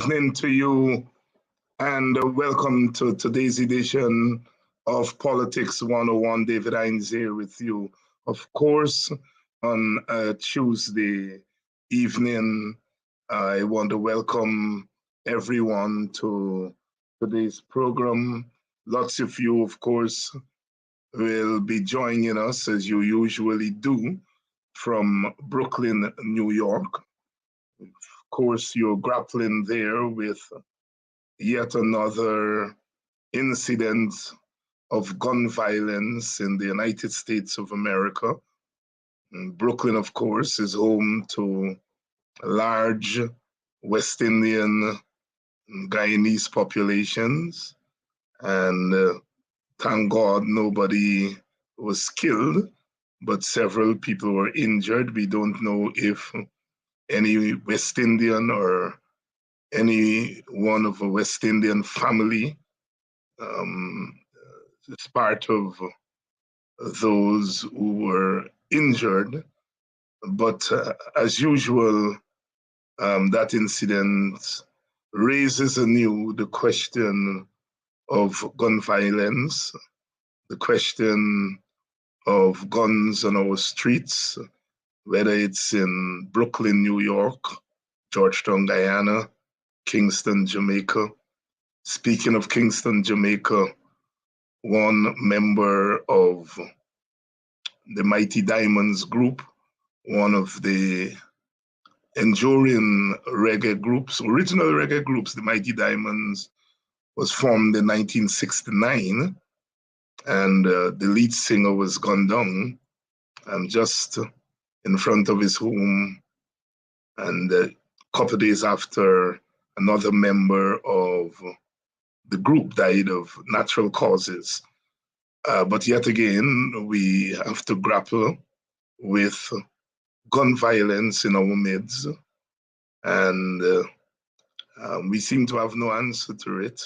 Evening to you, and welcome to today's edition of Politics 101. David Hines here with you, of course, on a Tuesday evening. I want to welcome everyone to today's program. Lots of you, of course, will be joining us as you usually do from Brooklyn, New York. Of course, you're grappling there with yet another incident of gun violence in the United States of America. And Brooklyn, of course, is home to large West Indian and Guyanese populations. And thank God nobody was killed, but several people were injured. We don't know if any West Indian or any one of a West Indian family um, is part of those who were injured. But as usual, that incident raises anew the question of gun violence, the question of guns on our streets, whether it's in Brooklyn, New York, Georgetown, Guyana, Kingston, Jamaica. Speaking of Kingston, Jamaica, one member of the Mighty Diamonds group, one of the enduring reggae groups, original reggae groups, the Mighty Diamonds, was formed in 1969, and the lead singer was gunned down just in front of his home. And a couple of days after, another member of the group died of natural causes. But yet again, we have to grapple with gun violence in our midst, and we seem to have no answer to it,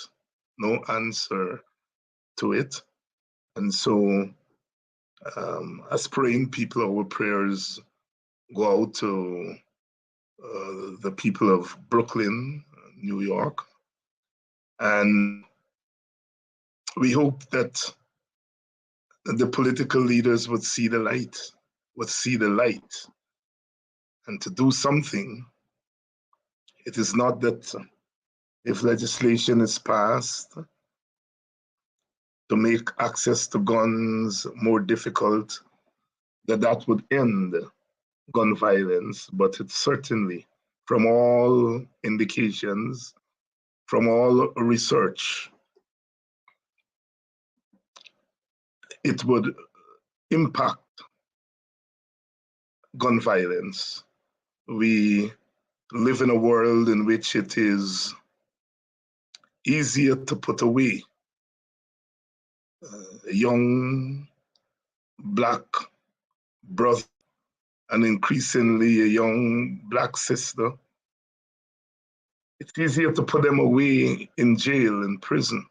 no answer to it. And so, as praying people, our prayers go out to the people of Brooklyn, New York, and we hope that the political leaders would see the light, and to do something. It is not that if legislation is passed to make access to guns more difficult, that would end gun violence, but it certainly, from all indications, from all research, it would impact gun violence. We live in a world in which it is easier to put away a young Black brother and increasingly a young Black sister. It's easier to put them away in jail, in prison,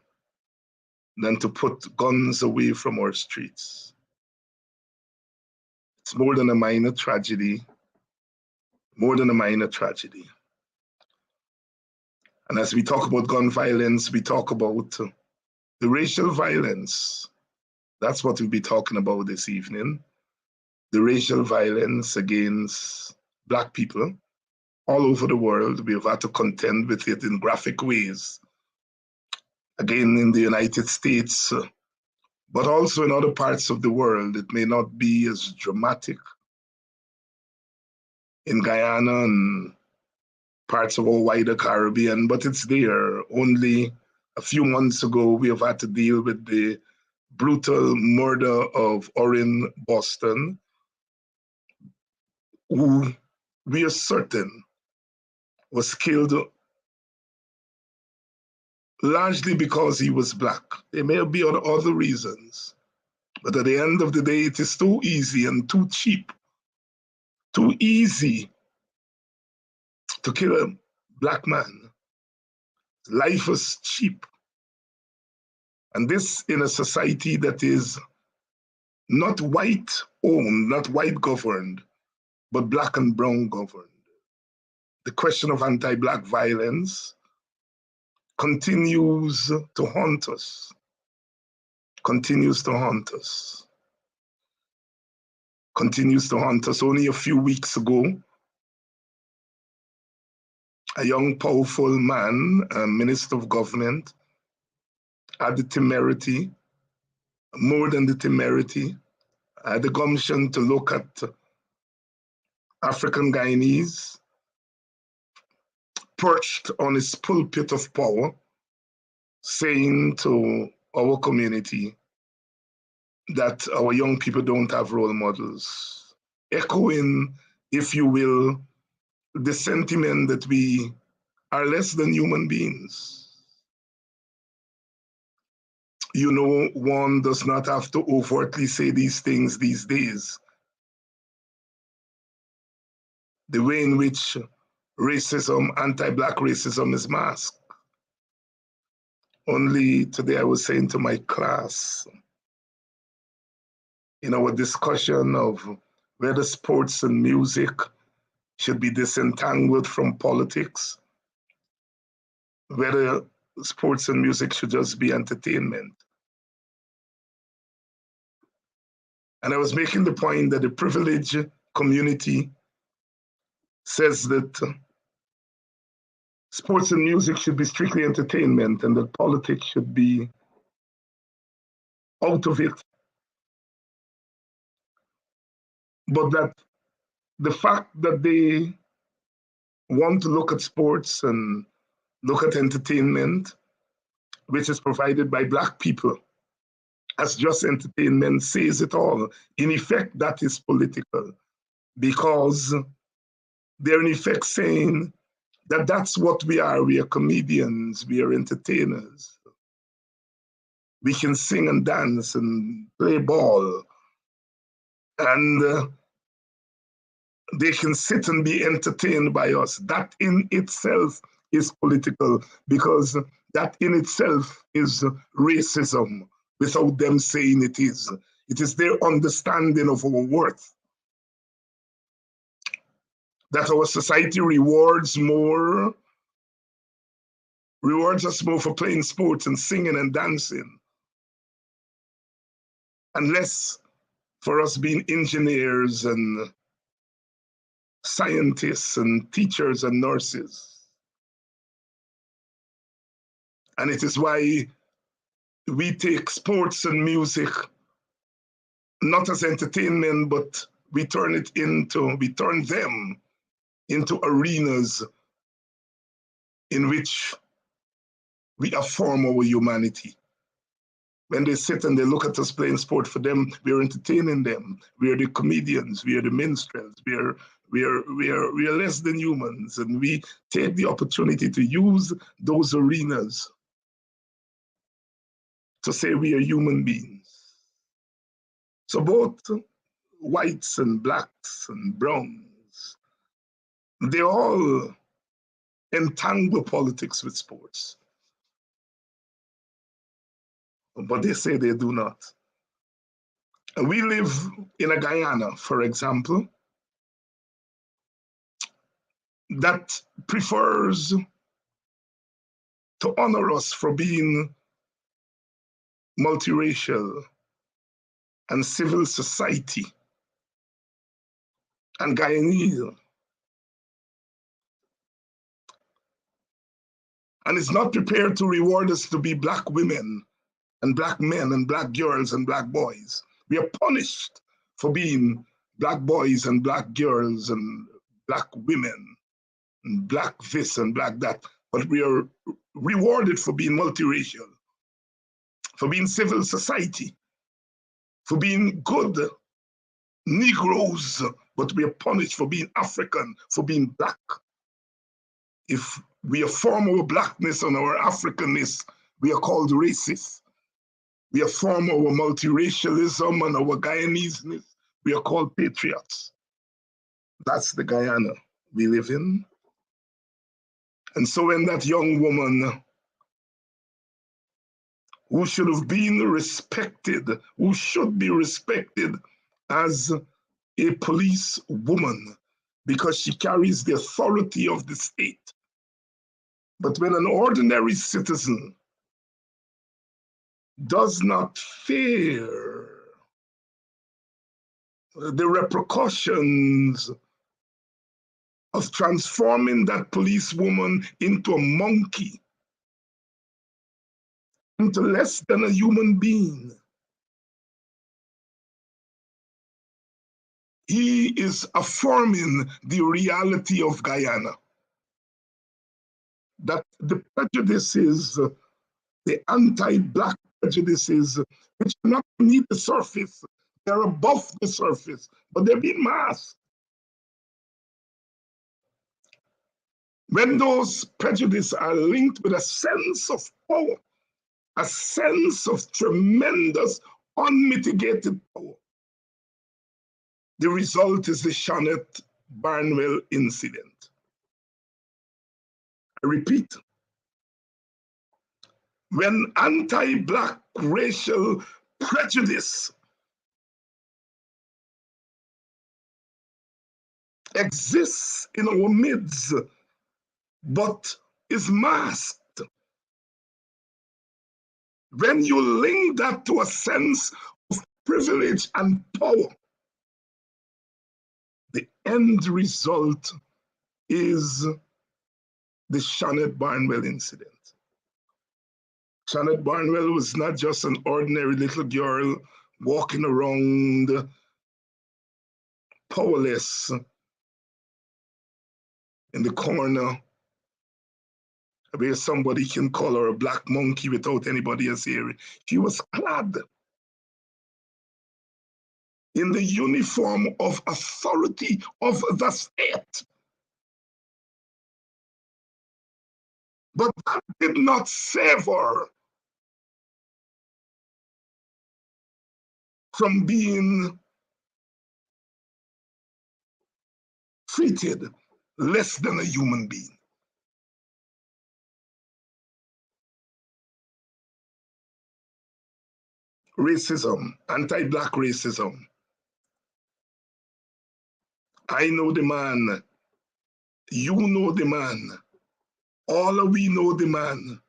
than to put guns away from our streets. It's more than a minor tragedy, more than a minor tragedy. And as we talk about gun violence, we talk about the racial violence. That's what we'll be talking about this evening. The racial violence against Black people all over the world. We have had to contend with it in graphic ways. Again, in the United States, but also in other parts of the world. It may not be as dramatic in Guyana and parts of our wider Caribbean, but it's there. Only a few months ago, we have had to deal with the brutal murder of Orrin Boston, who we are certain was killed largely because he was Black. There may be other reasons, but at the end of the day, it is too easy and too cheap, too easy to kill a Black man. Life is cheap. And this in a society that is not white owned, not white governed, but Black and brown governed. The question of anti-Black violence continues to haunt us, continues to haunt us, continues to haunt us. Only a few weeks ago, a young, powerful man, a minister of government, had the temerity, more than the temerity, had the gumption to look at African Guyanese perched on his pulpit of power, saying to our community that our young people don't have role models, echoing, if you will, the sentiment that we are less than human beings. You know, one does not have to overtly say these things these days. The way in which racism, anti-Black racism is masked. Only today I was saying to my class, in our discussion of whether sports and music should be disentangled from politics, whether sports and music should just be entertainment. And I was making the point that the privileged community says that sports and music should be strictly entertainment and that politics should be out of it. But that the fact that they want to look at sports and look at entertainment, which is provided by Black people, as just entertainment, says it all. In effect, that is political, because they're in effect saying that that's what we are. We are comedians, we are entertainers. We can sing and dance and play ball, and they can sit and be entertained by us. That in itself is political, because that in itself is racism without them saying it is. It is their understanding of our worth. That our society rewards us more for playing sports and singing and dancing, and less for us being engineers and scientists and teachers and nurses. And it is why we take sports and music not as entertainment, but we turn them into arenas in which we affirm our humanity. When they sit and they look at us playing sport, for them, we are entertaining them. We are the comedians, we are the minstrels, we are less than humans, and we take the opportunity to use those arenas to say we are human beings. So both whites and blacks and browns, they all entangle politics with sports. But they say they do not. We live in a Guyana, for example, that prefers to honor us for being multiracial and civil society and Guyanese. And is not prepared to reward us to be Black women and Black men and Black girls and Black boys. We are punished for being Black boys and Black girls and Black women and Black this and Black that. But we are rewarded for being multiracial, for being civil society, for being good Negroes, but we are punished for being African, for being Black. If we affirm our Blackness and our Africanness, we are called racist. We affirm our multiracialism and our Guyaneseness, we are called patriots. That's the Guyana we live in. And so when that young woman who should have been respected, who should be respected as a police woman, because she carries the authority of the state, But when an ordinary citizen does not fear the repercussions of transforming that policewoman into a monkey, into less than a human being, he is affirming the reality of Guyana. That the prejudices, the anti-Black prejudices, which are not beneath the surface, they're above the surface, but they're being masked. When those prejudices are linked with a sense of power, a sense of tremendous, unmitigated power, the result is the Shanette Barnwell incident. I repeat, when anti-Black racial prejudice exists in our midst, but is masked, when you link that to a sense of privilege and power, the end result is the Shanette Barnwell incident. Shanette Barnwell was not just an ordinary little girl walking around powerless in the corner where somebody can call her a black monkey without anybody else hearing. She was clad in the uniform of authority of the state. But that did not save her from being treated less than a human being. Racism, anti-Black racism. I know the man, you know the man, all of we know the man.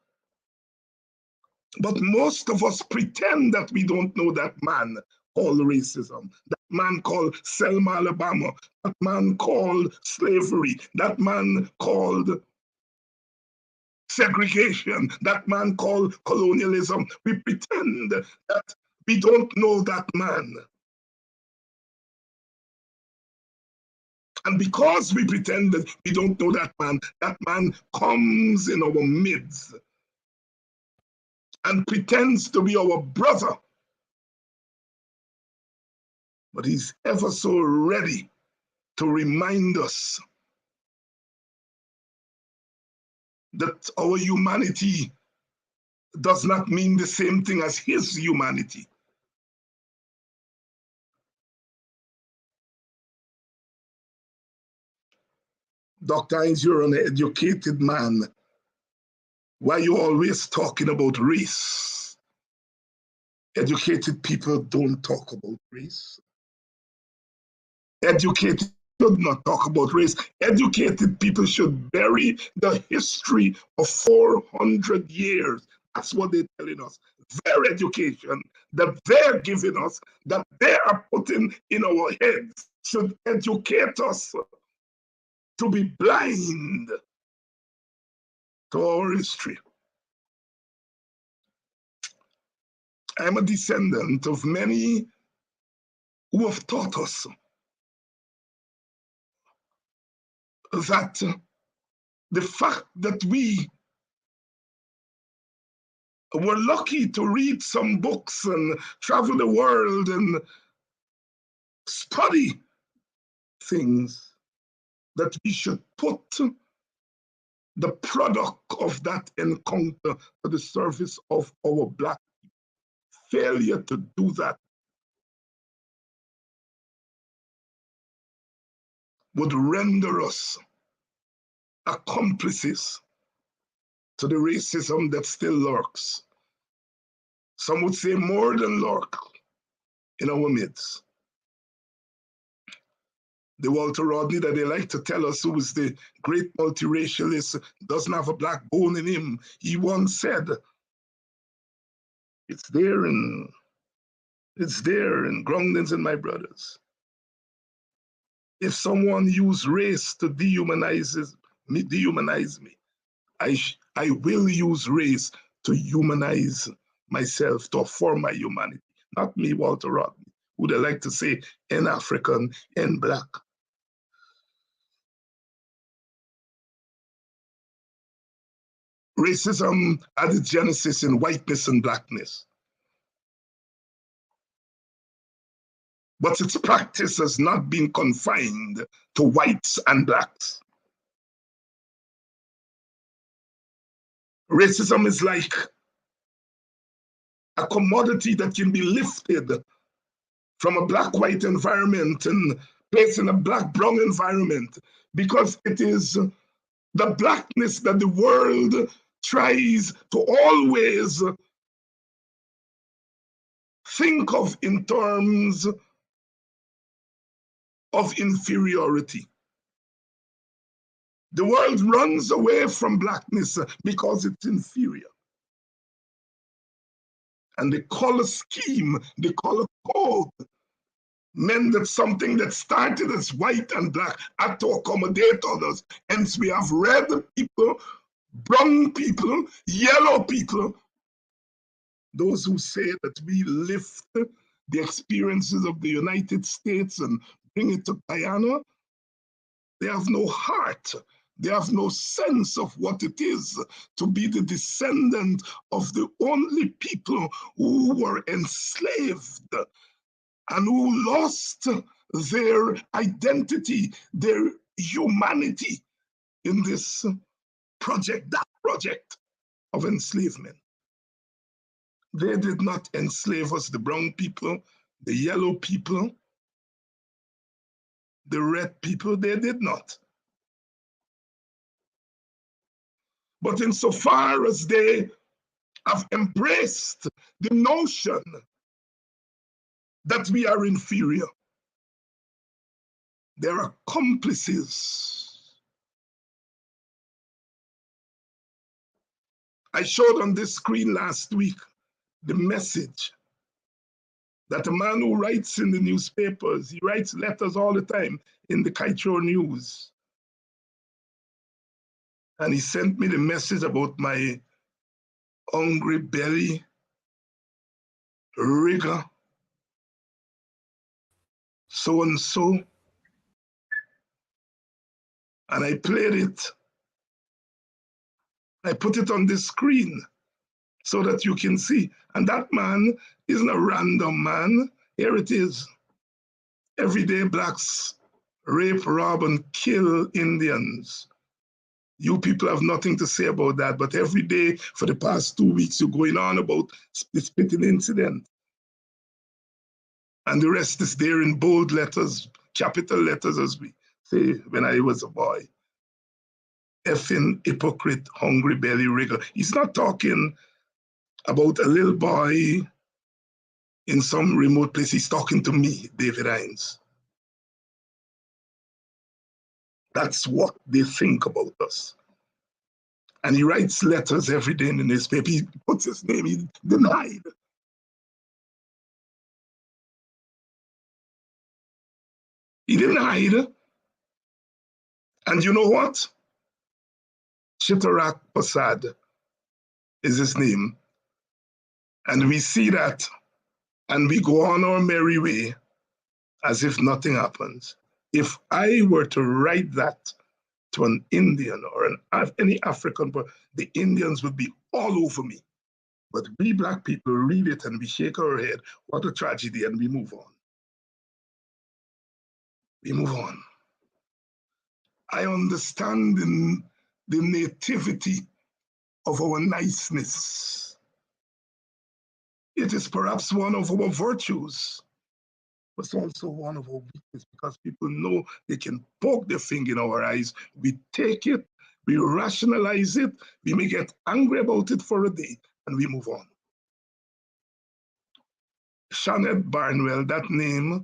But most of us pretend that we don't know that man called racism, that man called Selma, Alabama, that man called slavery, that man called segregation, that man called colonialism. We pretend that we don't know that man. And because we pretend that we don't know that man comes in our midst and pretends to be our brother. But he's ever so ready to remind us that our humanity does not mean the same thing as his humanity. Dr. Hines, you're an educated man. Why are you always talking about race? Educated people don't talk about race. Educated should not talk about race. Educated people should bury the history of 400 years. That's what they're telling us. Their education that they're giving us, that they are putting in our heads, should educate us to be blind to our history. I'm a descendant of many who have taught us that the fact that we were lucky to read some books and travel the world and study things, that we should put the product of that encounter to the service of our Black people. Failure to do that would render us accomplices to the racism that still lurks. Some would say more than lurk in our midst. The Walter Rodney that they like to tell us, who was the great multiracialist, doesn't have a black bone in him. He once said, it's there in Groundlings and My Brothers. If someone use race to dehumanize me, I will use race to humanize myself, to affirm my humanity. Not me, Walter Rodney, who they like to say, N African, N Black. Racism had its genesis in whiteness and blackness. But its practice has not been confined to whites and blacks. Racism is like a commodity that can be lifted from a black-white environment and placed in a black-brown environment, because it is the blackness that the world tries to always think of in terms of inferiority. The world runs away from blackness because it's inferior. And the color scheme, the color code, meant that something that started as white and black had to accommodate others. Hence, we have red people, brown people, yellow people. Those who say that we lift the experiences of the United States and bring it to Guyana, they have no heart. They have no sense of what it is to be the descendant of the only people who were enslaved and who lost their identity, their humanity in this project, that project of enslavement. They did not enslave us, the brown people, the yellow people, the red people, they did not. But insofar as they have embraced the notion that we are inferior, they're accomplices. I showed on this screen last week the message that a man who writes in the newspapers, he writes letters all the time in the Kaieteur News. And he sent me the message about my hungry belly rigor, so and so. And I played it. I put it on the screen so that you can see. And that man isn't a random man. Here it is. Everyday blacks rape, rob, and kill Indians. You people have nothing to say about that, but every day for the past 2 weeks, you're going on about the spitting incident. And the rest is there in bold letters, capital letters, as we say when I was a boy. Effing hypocrite, hungry belly rigger. He's not talking about a little boy in some remote place. He's talking to me, David Hines. That's what they think about us. And he writes letters every day in the newspaper. He puts his name, he denied. He didn't hide. And you know what? Chitarak Prasad is his name. And we see that, and we go on our merry way as if nothing happens. If I were to write that to an Indian or any African, the Indians would be all over me. But we black people read it and we shake our head, what a tragedy, and we move on. We move on. I understand the nativity of our niceness. It is perhaps one of our virtues, but it's also one of our weaknesses, because people know they can poke their finger in our eyes. We take it, we rationalize it, we may get angry about it for a day, and we move on. Shanette Barnwell, that name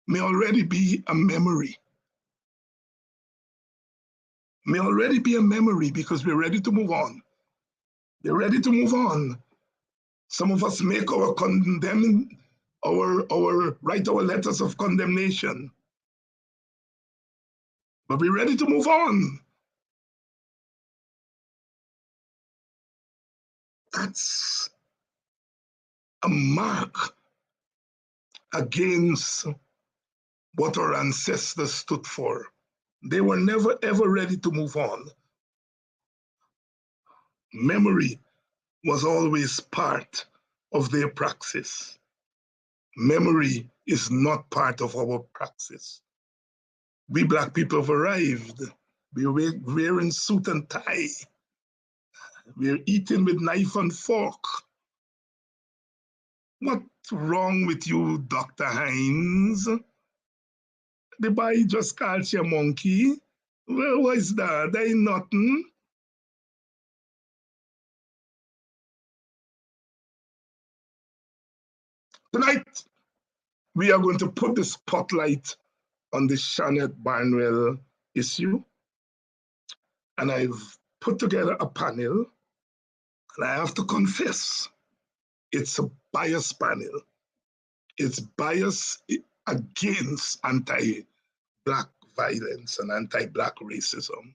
may already be a memory. May already be a memory because we're ready to move on. We're ready to move on. Some of us make our condemning, write our letters of condemnation. But we're ready to move on. That's a mark against what our ancestors stood for. They were never ever ready to move on. Memory was always part of their praxis. Memory is not part of our praxis. We Black people have arrived. We're wearing suit and tie. We're eating with knife and fork. What's wrong with you, Dr. Hines? The boy just called you a monkey. Well, what is that? There ain't nothing. Tonight, we are going to put the spotlight on the Shanette Barnwell issue. And I've put together a panel, and I have to confess, it's a biased panel. It's biased against anti-Black violence and anti-Black racism.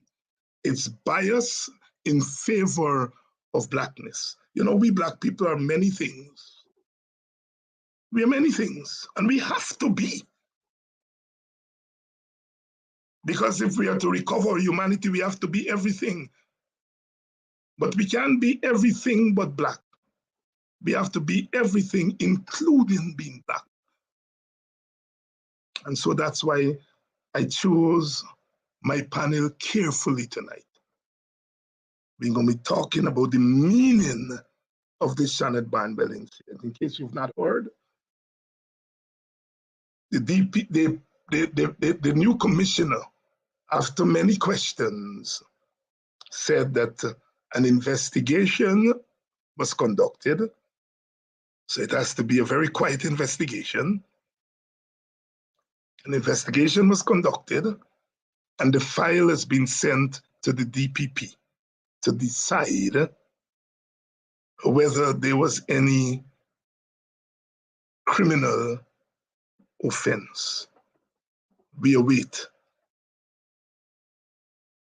It's biased in favor of Blackness. You know, we Black people are many things. We are many things, and we have to be. Because if we are to recover humanity, we have to be everything. But we can't be everything but Black. We have to be everything, including being Black. And so that's why I chose my panel carefully tonight. We're going to be talking about the meaning of the Shanette Barnwell incident. In case you've not heard, the new commissioner, after many questions, said that an investigation was conducted. So it has to be a very quiet investigation. An investigation was conducted, and the file has been sent to the DPP to decide whether there was any criminal offense. We await.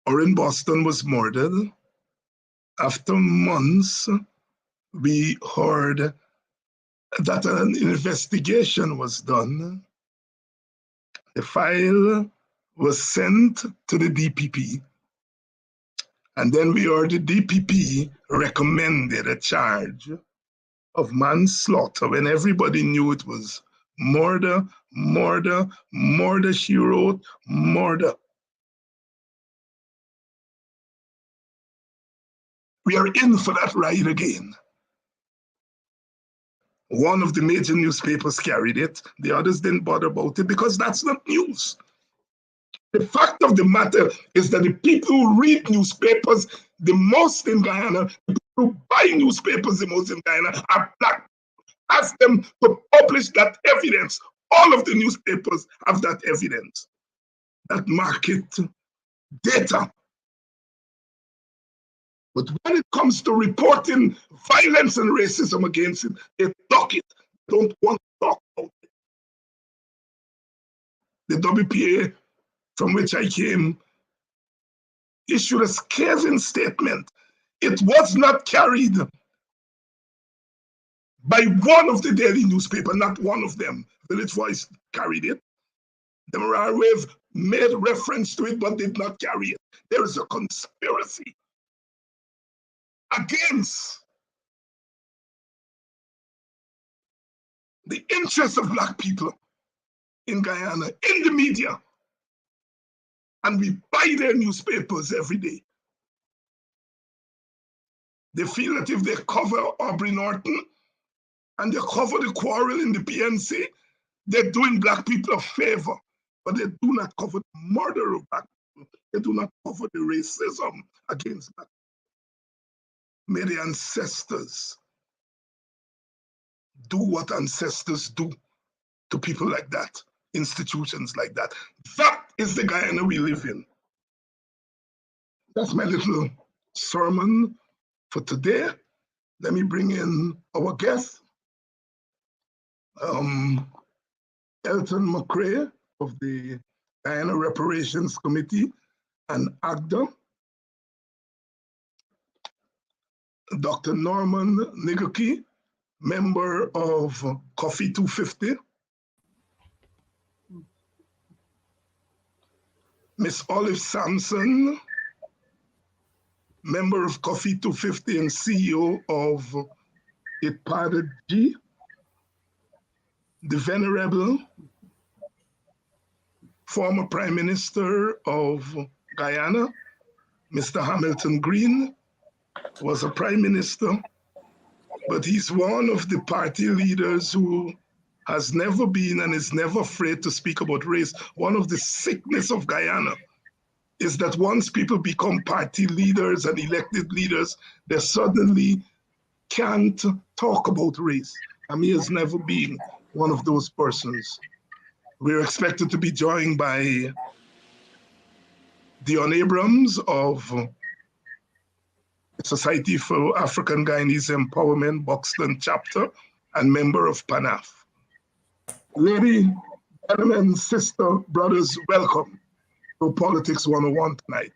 Orrin Boston was murdered. After months, we heard that an investigation was done. The file was sent to the DPP. And then we heard the DPP recommended a charge of manslaughter when everybody knew it was murder, murder, murder, she wrote, murder. We are in for that ride again. One of the major newspapers carried it. The others didn't bother about it because that's not news. The fact of the matter is that the people who read newspapers the most in Guyana, the people who buy newspapers the most in Guyana are Black. Ask them to publish that evidence. All of the newspapers have that evidence, that market data. But when it comes to reporting violence and racism against it, they duck it. They don't want to talk about it. The WPA, from which I came, issued a scathing statement. It was not carried by one of the daily newspapers, not one of them. Village Voice carried it. The Mirror Wave made reference to it, but did not carry it. There is a conspiracy against the interests of Black people in Guyana, in the media. And we buy their newspapers every day. They feel that if they cover Aubrey Norton and they cover the quarrel in the PNC, they're doing Black people a favor. But they do not cover the murder of Black people. They do not cover the racism against Black people. May the ancestors do what ancestors do to people like that. institutions like that. That is the Guyana we live in. That's my little sermon for today. Let me bring in our guest, Elton McCray of the Guyana Reparations Committee and AGDA, Dr. Norman Nigaki, member of Coffee 250, Miss Olive Sampson, member of Coffee 250 and CEO of IPADA G, the Venerable former Prime Minister of Guyana, Mr. Hamilton Green, was a Prime Minister, but he's one of the party leaders who has never been and is never afraid to speak about race. One of the sickness of Guyana is that once people become party leaders and elected leaders, they suddenly can't talk about race. And he has never been one of those persons. We're expected to be joined by Dion Abrams of Society for African Guyanese Empowerment, Buxton chapter, and member of PANAF. Lady, gentlemen, sister, brothers, welcome to Politics 101 tonight.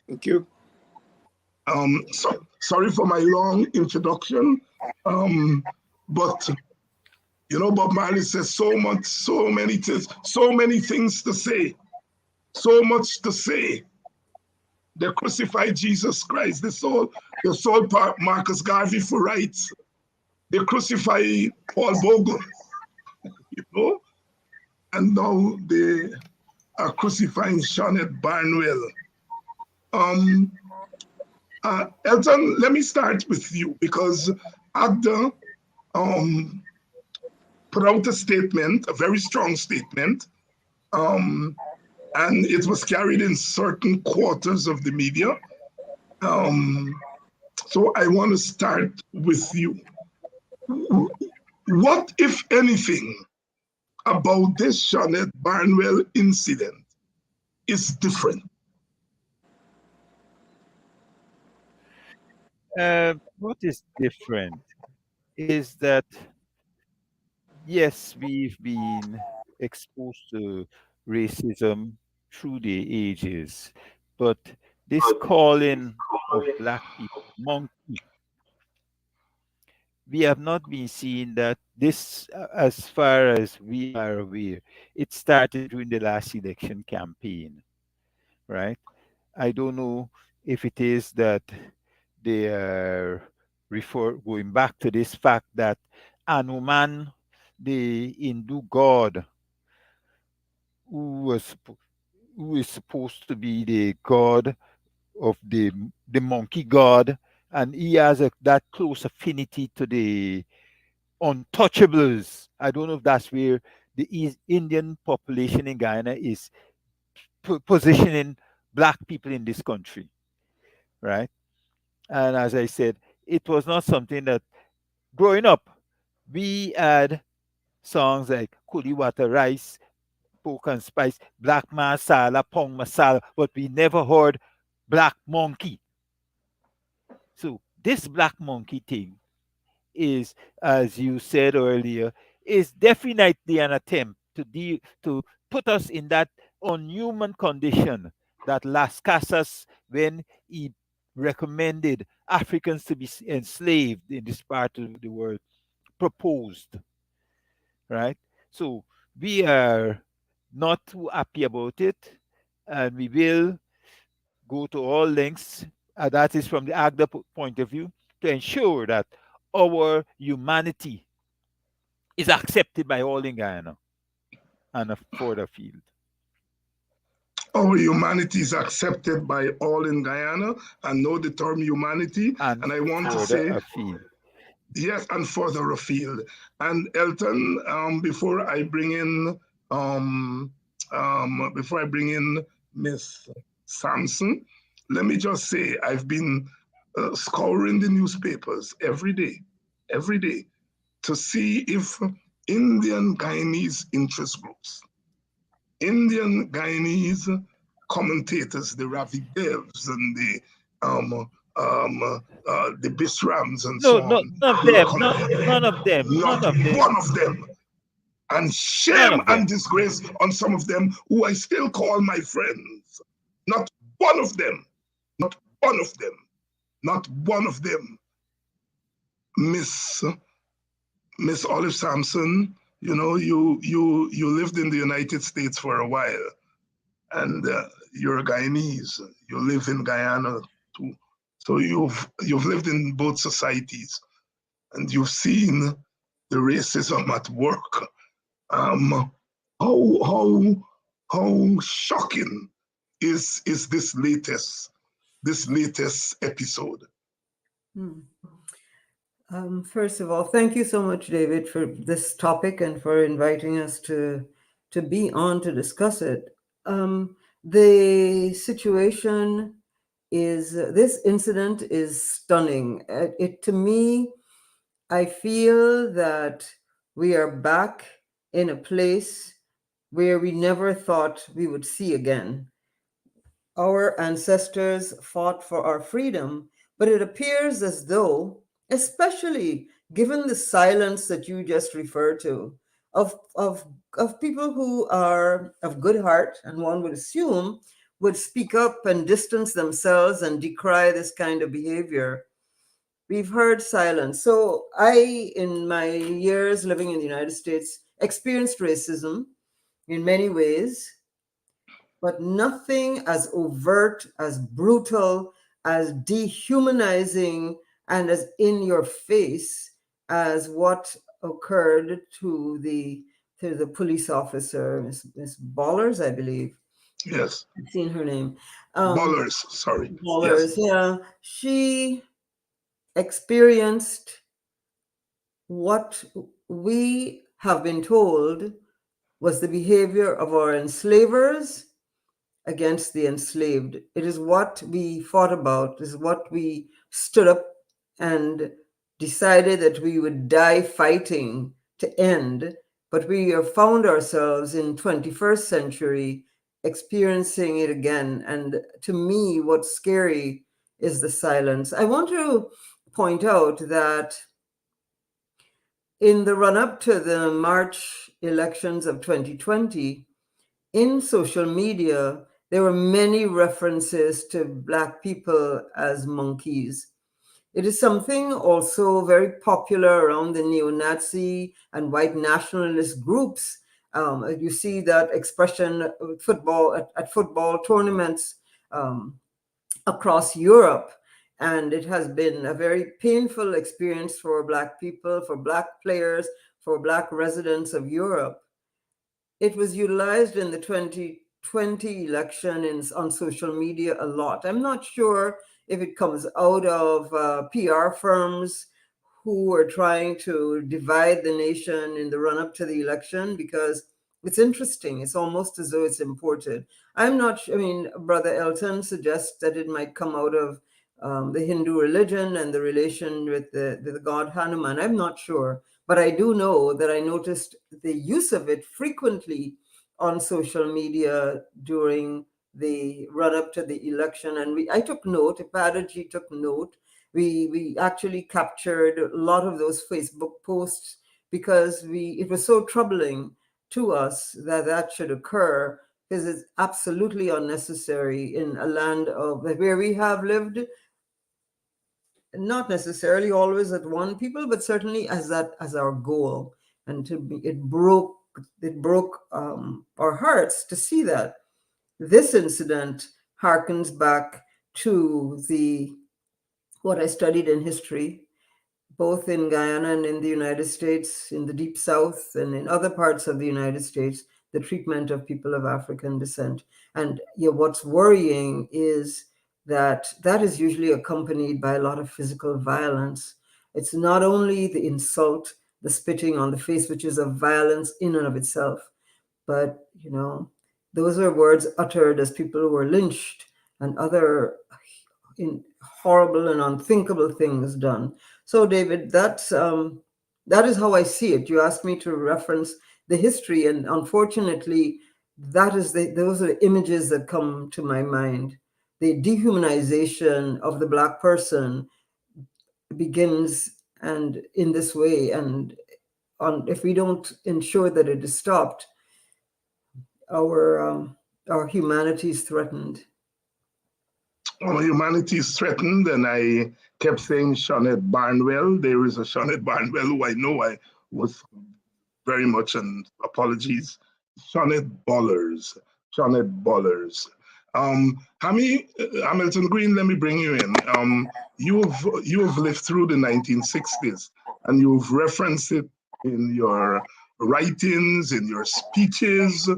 Thank you. Sorry for my long introduction, but you know, Bob Marley says so many things to say, so much to say. They crucified Jesus Christ. They sold Marcus Garvey for rights. They crucified Paul Bogle, you know, and now they are crucifying Shonette Barnwell. Elton, let me start with you because AGDA put out a statement, a very strong statement, and it was carried in certain quarters of the media. So I want to start with you. What, if anything, about this Shonette Barnwell incident is different? What is different is that, yes, we've been exposed to racism through the ages, but this calling of Black people monkey, we have not been seeing that this, as far as we are aware, it started during the last election campaign, right? I don't know if it is that they are going back to this fact that Hanuman, the Hindu god, who is supposed to be the god of the monkey god, and he has that close affinity to the untouchables. I don't know if that's where the Indian population in Guyana is positioning Black people in this country, right? And as I said, it was not something that growing up, we had songs like Kuli Water Rice, Pork and Spice, Black Masala, Pong Masala, but we never heard Black Monkey. So this Black Monkey thing is, as you said earlier, is definitely an attempt to put us in that unhuman condition that Las Casas, when he recommended Africans to be enslaved in this part of the world, proposed, right? So we are not too happy about it, and we will go to all lengths, that is from the AGDA point of view, to ensure that our humanity is accepted by all in Guyana and for the field. Our humanity is accepted by all in Guyana, and know the term humanity. And I want to say, afield. Yes, and further afield. And Elton, before I bring in Miss Sampson, let me just say I've been scouring the newspapers every day, to see if Indian Guyanese interest groups Indian Guyanese commentators, the Ravi Devs and the Bisrams and No, so no, on, none of will them. come. Not none of them. Not None of them. one of them. And None shame of and them. disgrace on some of them who I still call my friends. Not one of them. Not one of them. Not one of them. Miss Olive Sampson, you lived in the United States for a while, and you're a Guyanese. You live in Guyana too, so you've lived in both societies, and you've seen the racism at work. Um, how how shocking is this latest episode? Hmm. First of all, thank you so much, David, for this topic and for inviting us to be on to discuss it. The situation is this incident is stunning. It to me, I feel that we are back in a place where we never thought we would see again. Our ancestors fought for our freedom, but it appears as though, especially given the silence that you just referred to, of people who are of good heart, and one would assume would speak up and distance themselves and decry this kind of behavior. We've heard silence. So I, in my years living in the United States, experienced racism in many ways, but nothing as overt, as brutal, as dehumanizing, and as in your face as what occurred to the police officer, Miss Ballers, I believe. Yes, I've seen her name. Ballers. Sorry. Ballers, Yes. yeah. She experienced what we have been told was the behavior of our enslavers against the enslaved. It is what we fought about, is what we stood up and decided that we would die fighting to end. But we have found ourselves in 21st century experiencing it again. And to me, what's scary is the silence. I want to point out that in the run up to the March elections of 2020, in social media, there were many references to Black people as monkeys. It is something also very popular around the neo-Nazi and white nationalist groups. You see that expression at football tournaments across Europe. And it has been a very painful experience for Black people, for Black players, for Black residents of Europe. It was utilized in the 2020 election on social media a lot. I'm not sure if it comes out of PR firms who are trying to divide the nation in the run up to the election, because it's interesting. It's almost as though it's imported. I'm not sure. I mean, Brother Elton suggests that it might come out of the Hindu religion and the relation with the god Hanuman. I'm not sure. But I do know that I noticed the use of it frequently on social media during the run up to the election. And I took note, Padaji took note. We actually captured a lot of those Facebook posts because it was so troubling to us that should occur, because it's absolutely unnecessary in a land of where we have lived, not necessarily always at one people, but certainly as our goal. And it broke our hearts to see that. This incident harkens back to what I studied in history, both in Guyana and in the United States, in the Deep South and in other parts of the United States, the treatment of people of African descent. And what's worrying is that is usually accompanied by a lot of physical violence. It's not only the insult, the spitting on the face, which is a violence in and of itself, but those are words uttered as people were lynched and other horrible and unthinkable things done. So, David, that is how I see it. You asked me to reference the history, and unfortunately, those are the images that come to my mind. The dehumanization of the Black person begins and in this way, and if we don't ensure that it is stopped, our humanity is threatened. Well, humanity is threatened, and I kept saying Shonette Barnwell. There is a Shonette Barnwell who I know I was very much, and apologies, Shonette Bollers. Shonette Bollers. Hamilton Green, let me bring you in. You've lived through the 1960s, and you've referenced it in your writings, in your speeches.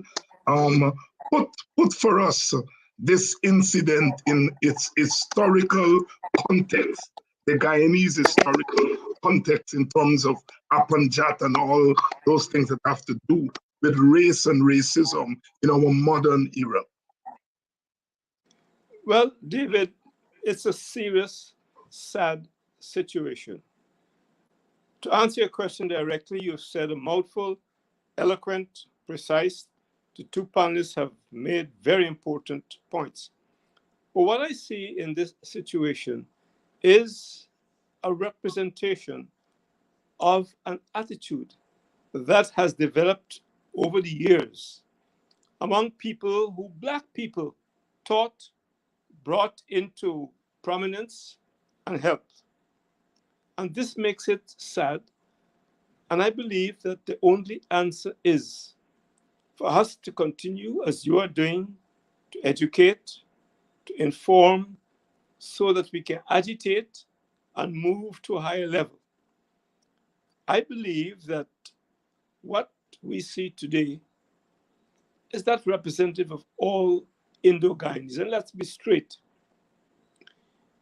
Put for us this incident in its historical context, the Guyanese historical context in terms of Apanjat and all those things that have to do with race and racism in our modern era. Well, David, it's a serious, sad situation. To answer your question directly, you've said a mouthful, eloquent, precise. The two panelists have made very important points. But what I see in this situation is a representation of an attitude that has developed over the years among people who Black people taught, brought into prominence and helped. And this makes it sad. And I believe that the only answer is for us to continue as you are doing, to educate, to inform, so that we can agitate and move to a higher level. I believe that what we see today is not representative of all Indo-Guyanese. And let's be straight.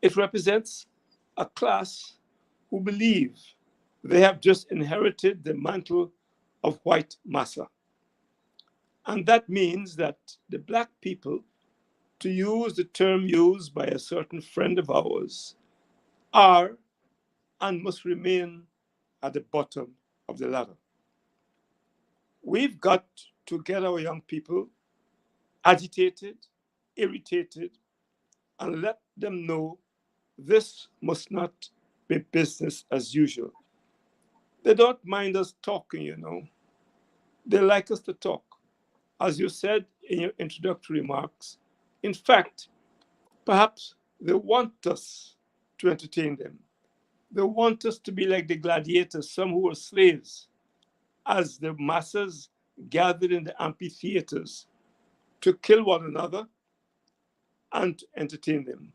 It represents a class who believe they have just inherited the mantle of white massa. And that means that the Black people, to use the term used by a certain friend of ours, are and must remain at the bottom of the ladder. We've got to get our young people agitated, irritated, and let them know this must not be business as usual. They don't mind us talking, you know. They like us to talk. As you said in your introductory remarks, in fact, perhaps they want us to entertain them. They want us to be like the gladiators, some who were slaves, as the masses gathered in the amphitheaters to kill one another and to entertain them.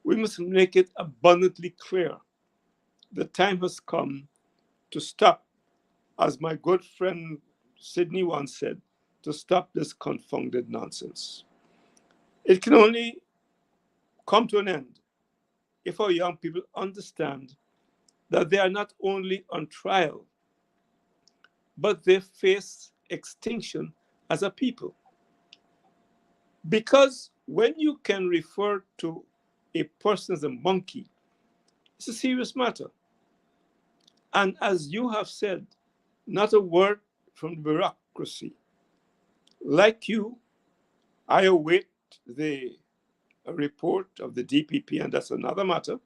We must make it abundantly clear the time has come to stop, as my good friend Sidney once said, to stop this confounded nonsense. It can only come to an end if our young people understand that they are not only on trial, but they face extinction as a people. Because when you can refer to a person as a monkey, it's a serious matter. And as you have said, not a word from the bureaucracy. Like you, I await the report of the DPP, and that's another matter,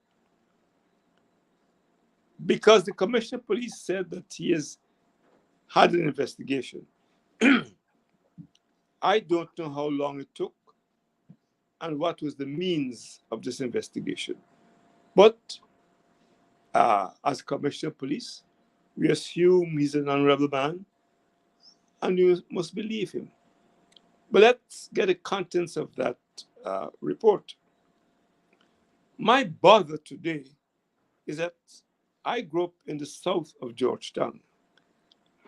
because the Commissioner of Police said that he has had an investigation. I don't know how long it took and what was the means of this investigation. But as Commissioner of Police, we assume he's an honorable man and you must believe him. But let's get the contents of that report. My bother today is that I grew up in the south of Georgetown.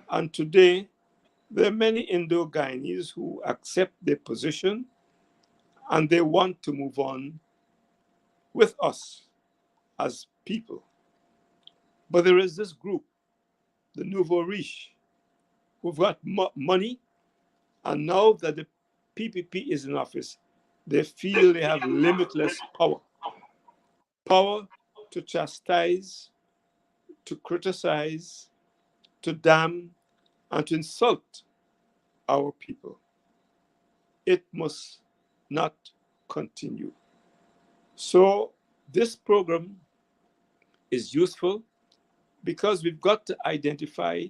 And today, there are many Indo-Guyanese who accept their position and they want to move on with us as people. But there is this group, the Nouveau Riche, who've got money, and now that the PPP is in office, they feel they have limitless power. Power to chastise, to criticize, to damn, and to insult our people. it must not continue. So this program is useful because we've got to identify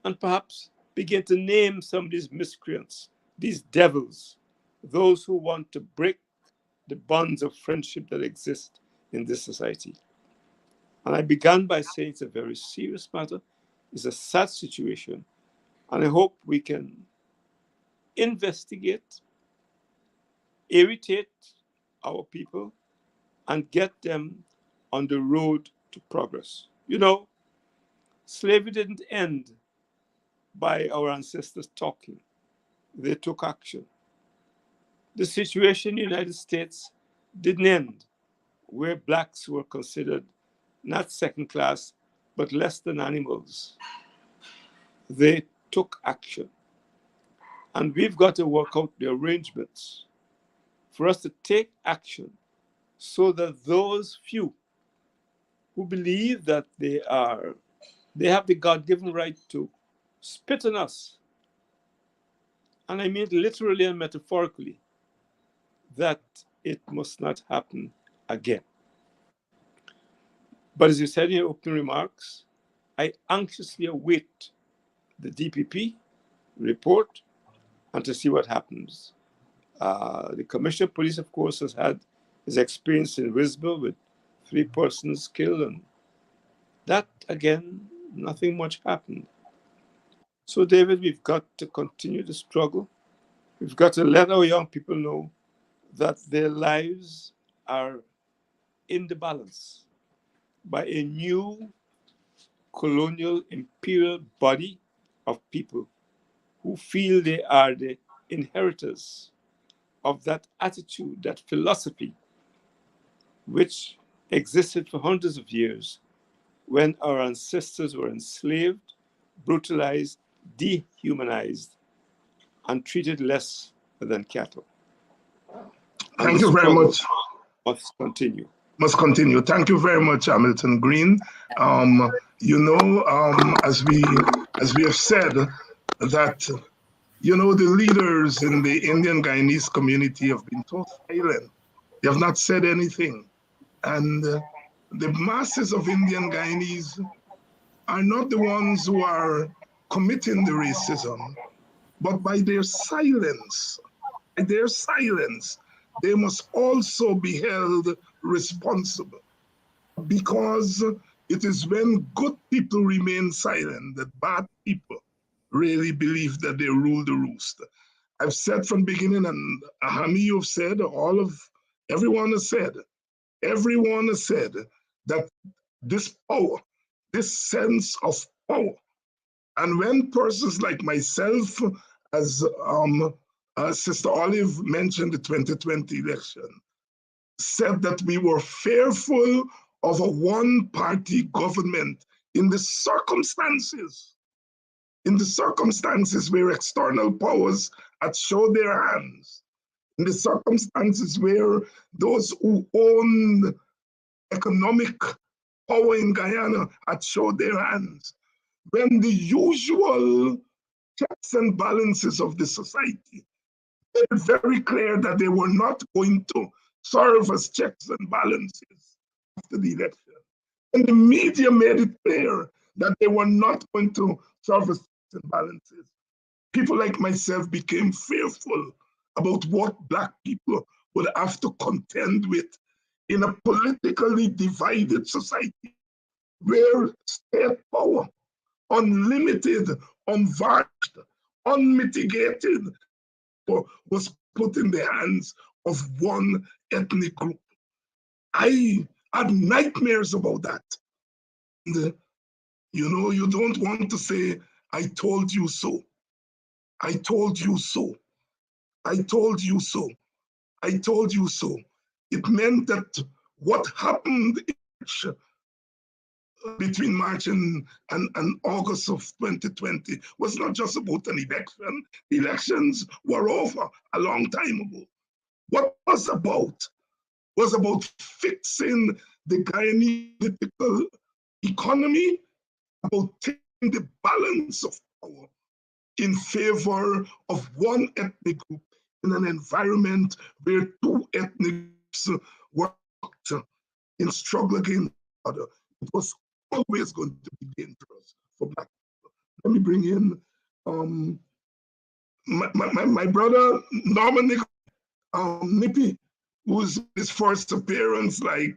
and perhaps begin to name some of these miscreants, these devils, those who want to break the bonds of friendship that exist in this society. And I began by saying it's a very serious matter. It's a sad situation. And I hope we can investigate, irritate our people, and get them on the road to progress. You know, slavery didn't end by our ancestors talking. They took action. The situation in the United States didn't end where blacks were considered not second class, but less than animals. They took action. And we've got to work out the arrangements for us to take action so that those few who believe that they have the God-given right to spit on us, and I mean literally and metaphorically, that it must not happen again. But as you said in your opening remarks, I anxiously await the DPP report and to see what happens. The Commissioner of Police, of course, has had his experience in Wisbel with 3 persons killed, and that, again, nothing much happened. So, David, we've got to continue the struggle. We've got to let our young people know that their lives are in the balance by a new colonial imperial body of people who feel they are the inheritors of that attitude, that philosophy, which existed for hundreds of years when our ancestors were enslaved, brutalized, dehumanized, and treated less than cattle. And thank you very much. Must continue. Must continue. Thank you very much, Hamilton Green. You know, as we have said, that you know the leaders in the Indian Guyanese community have been so silent. They have not said anything, and the masses of Indian Guyanese are not the ones who are committing the racism, but by their silence, they must also be held responsible, because it is when good people remain silent that bad people really believe that they rule the roost. I've said from the beginning, and Hami, you've said, everyone has said that this power, this sense of power, and when persons like myself, as Sister Olive mentioned the 2020 election, said that we were fearful of a one-party government in the circumstances where external powers had showed their hands, in the circumstances where those who own economic power in Guyana had showed their hands, when the usual checks and balances of the society made it very clear that they were not going to serve as checks and balances after the election. And the media made it clear that they were not going to serve as checks and balances. People like myself became fearful about what Black people would have to contend with in a politically divided society where state power, unlimited, unvarnished, unmitigated, was put in the hands of one ethnic group. I had nightmares about that. And, you know, you don't want to say, I told you so. I told you so. I told you so. I told you so. It meant that what happened between March and August of 2020 was not just about an election. The elections were over a long time ago. What was about fixing the Guyanese political economy, about taking the balance of power in favor of one ethnic group in an environment where two ethnic groups worked in struggle against each other. It was always going to be dangerous for Black people. Let me bring in my brother Norman Nippy, who's his first appearance, like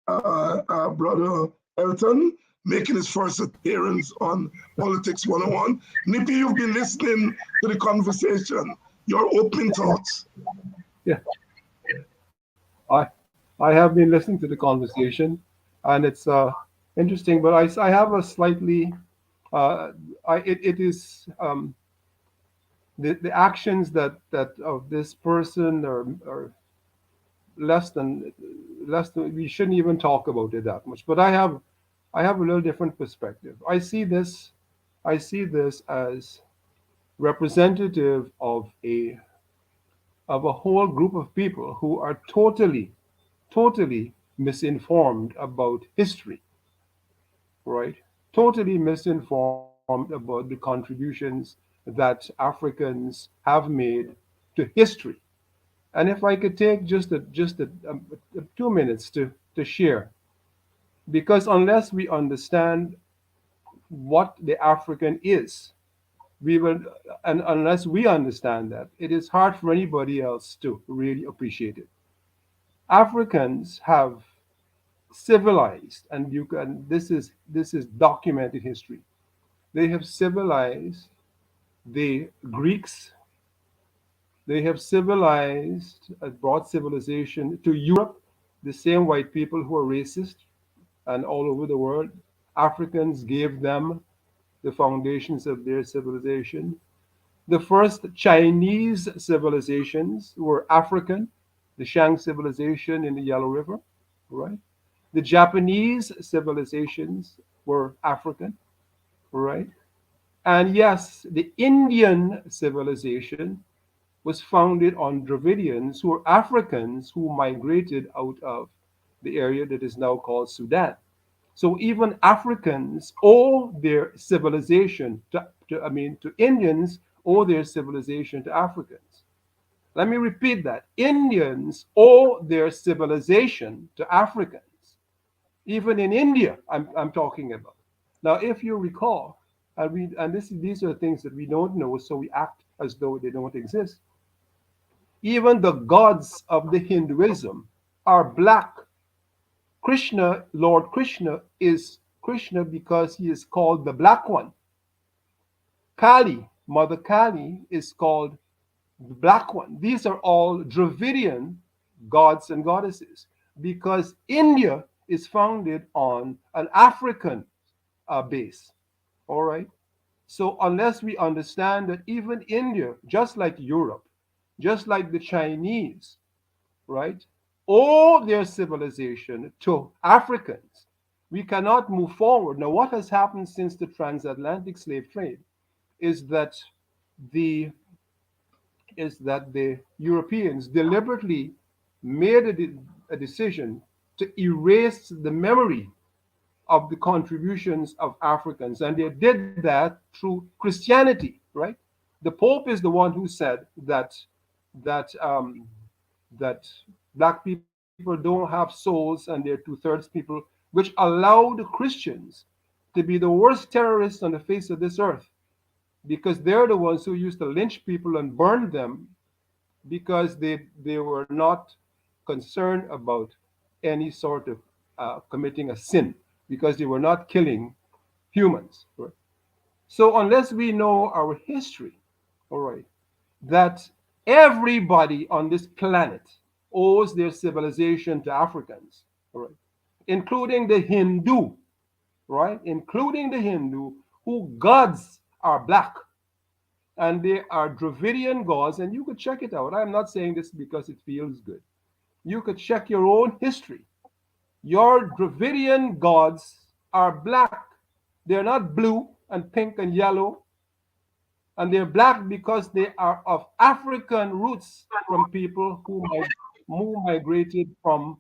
brother Elton, making his first appearance on Politics 101. Nippy, you've been listening to the conversation. Your opening thoughts. Yeah, I have been listening to the conversation, and it's interesting. But I have a slightly it is the actions that of this person are less than we shouldn't even talk about it that much. But I have a little different perspective. I see this as representative of a whole group of people who are totally misinformed about history, right? Totally misinformed about the contributions that Africans have made to history. And if I could take just 2 minutes to share, because unless we understand what the African is, we will, and unless we understand that, it is hard for anybody else to really appreciate it. Africans have civilized, and you can this is documented history. They have civilized the Greeks. They have civilized, brought civilization to Europe. The same white people who are racist and all over the world, Africans gave them the foundations of their civilization. The first Chinese civilizations were African, the Shang civilization in the Yellow River, right? The Japanese civilizations were African, right? And yes, the Indian civilization was founded on Dravidians who were Africans who migrated out of the area that is now called Sudan. So even Africans owe their civilization to Indians owe their civilization to Africans. Let me repeat that. Indians owe their civilization to Africans. Even in India, I'm talking about. Now, if you recall, these are things that we don't know, so we act as though they don't exist. Even the gods of the Hinduism are black. Krishna, Lord Krishna, is Krishna because he is called the Black One. Kali, Mother Kali, is called the Black One. These are all Dravidian gods and goddesses because India is founded on an African base. All right. So unless we understand that even India, just like Europe, just like the Chinese, right, owe their civilization to Africans, we cannot move forward. Now, what has happened since the transatlantic slave trade is that the Europeans deliberately made a decision to erase the memory of the contributions of Africans, and they did that through Christianity. Right? The Pope is the one who said that black people don't have souls and they're two-thirds people, which allowed Christians to be the worst terrorists on the face of this earth because they're the ones who used to lynch people and burn them because they were not concerned about any sort of committing a sin because they were not killing humans. Right? So unless we know our history, all right, that everybody on this planet owes their civilization to Africans, all right, including the Hindu, right, including the Hindu, who gods are black and they are Dravidian gods, and you could check it out. I'm not saying this because it feels good. You could check your own history. Your Dravidian gods are black. They're not blue and pink and yellow, and they're black because they are of African roots from people who migrated from